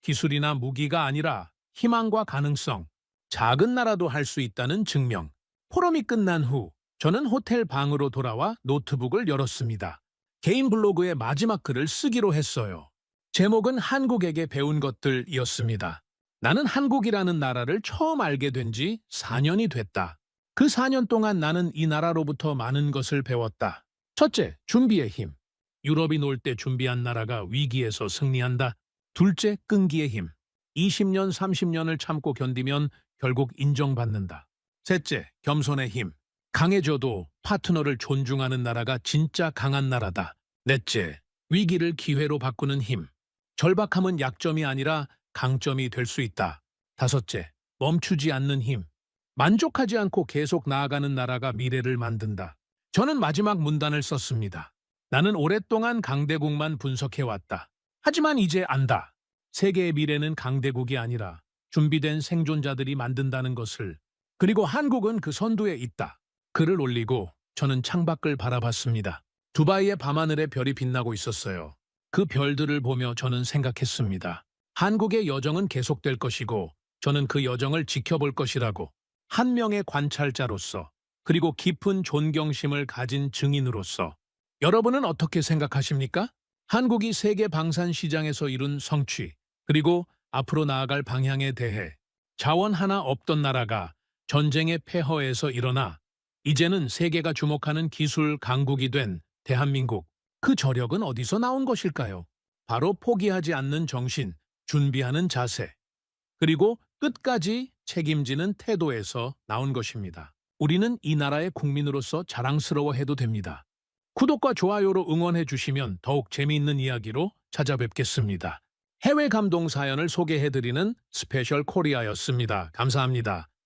기술이나 무기가 아니라 희망과 가능성, 작은 나라도 할 수 있다는 증명. 포럼이 끝난 후 저는 호텔 방으로 돌아와 노트북을 열었습니다. 개인 블로그의 마지막 글을 쓰기로 했어요. 제목은 한국에게 배운 것들이었습니다. 나는 한국이라는 나라를 처음 알게 된 지 4년이 됐다. 그 4년 동안 나는 이 나라로부터 많은 것을 배웠다. 첫째, 준비의 힘. 유럽이 놀 때 준비한 나라가 위기에서 승리한다. 둘째, 끈기의 힘. 20년, 30년을 참고 견디면 결국 인정받는다. 셋째, 겸손의 힘. 강해져도 파트너를 존중하는 나라가 진짜 강한 나라다. 넷째, 위기를 기회로 바꾸는 힘. 절박함은 약점이 아니라 강점이 될 수 있다. 다섯째, 멈추지 않는 힘. 만족하지 않고 계속 나아가는 나라가 미래를 만든다. 저는 마지막 문단을 썼습니다. 나는 오랫동안 강대국만 분석해왔다. 하지만 이제 안다. 세계의 미래는 강대국이 아니라 준비된 생존자들이 만든다는 것을. 그리고 한국은 그 선두에 있다. 글을 올리고 저는 창밖을 바라봤습니다. 두바이의 밤하늘에 별이 빛나고 있었어요. 그 별들을 보며 저는 생각했습니다. 한국의 여정은 계속될 것이고 저는 그 여정을 지켜볼 것이라고. 한 명의 관찰자로서, 그리고 깊은 존경심을 가진 증인으로서. 여러분은 어떻게 생각하십니까? 한국이 세계 방산 시장에서 이룬 성취, 그리고 앞으로 나아갈 방향에 대해. 자원 하나 없던 나라가 전쟁의 폐허에서 일어나 이제는 세계가 주목하는 기술 강국이 된 대한민국. 그 저력은 어디서 나온 것일까요? 바로 포기하지 않는 정신, 준비하는 자세, 그리고 끝까지 책임지는 태도에서 나온 것입니다. 우리는 이 나라의 국민으로서 자랑스러워해도 됩니다. 구독과 좋아요로 응원해 주시면 더욱 재미있는 이야기로 찾아뵙겠습니다. 해외 감동 사연을 소개해드리는 스페셜 코리아였습니다. 감사합니다.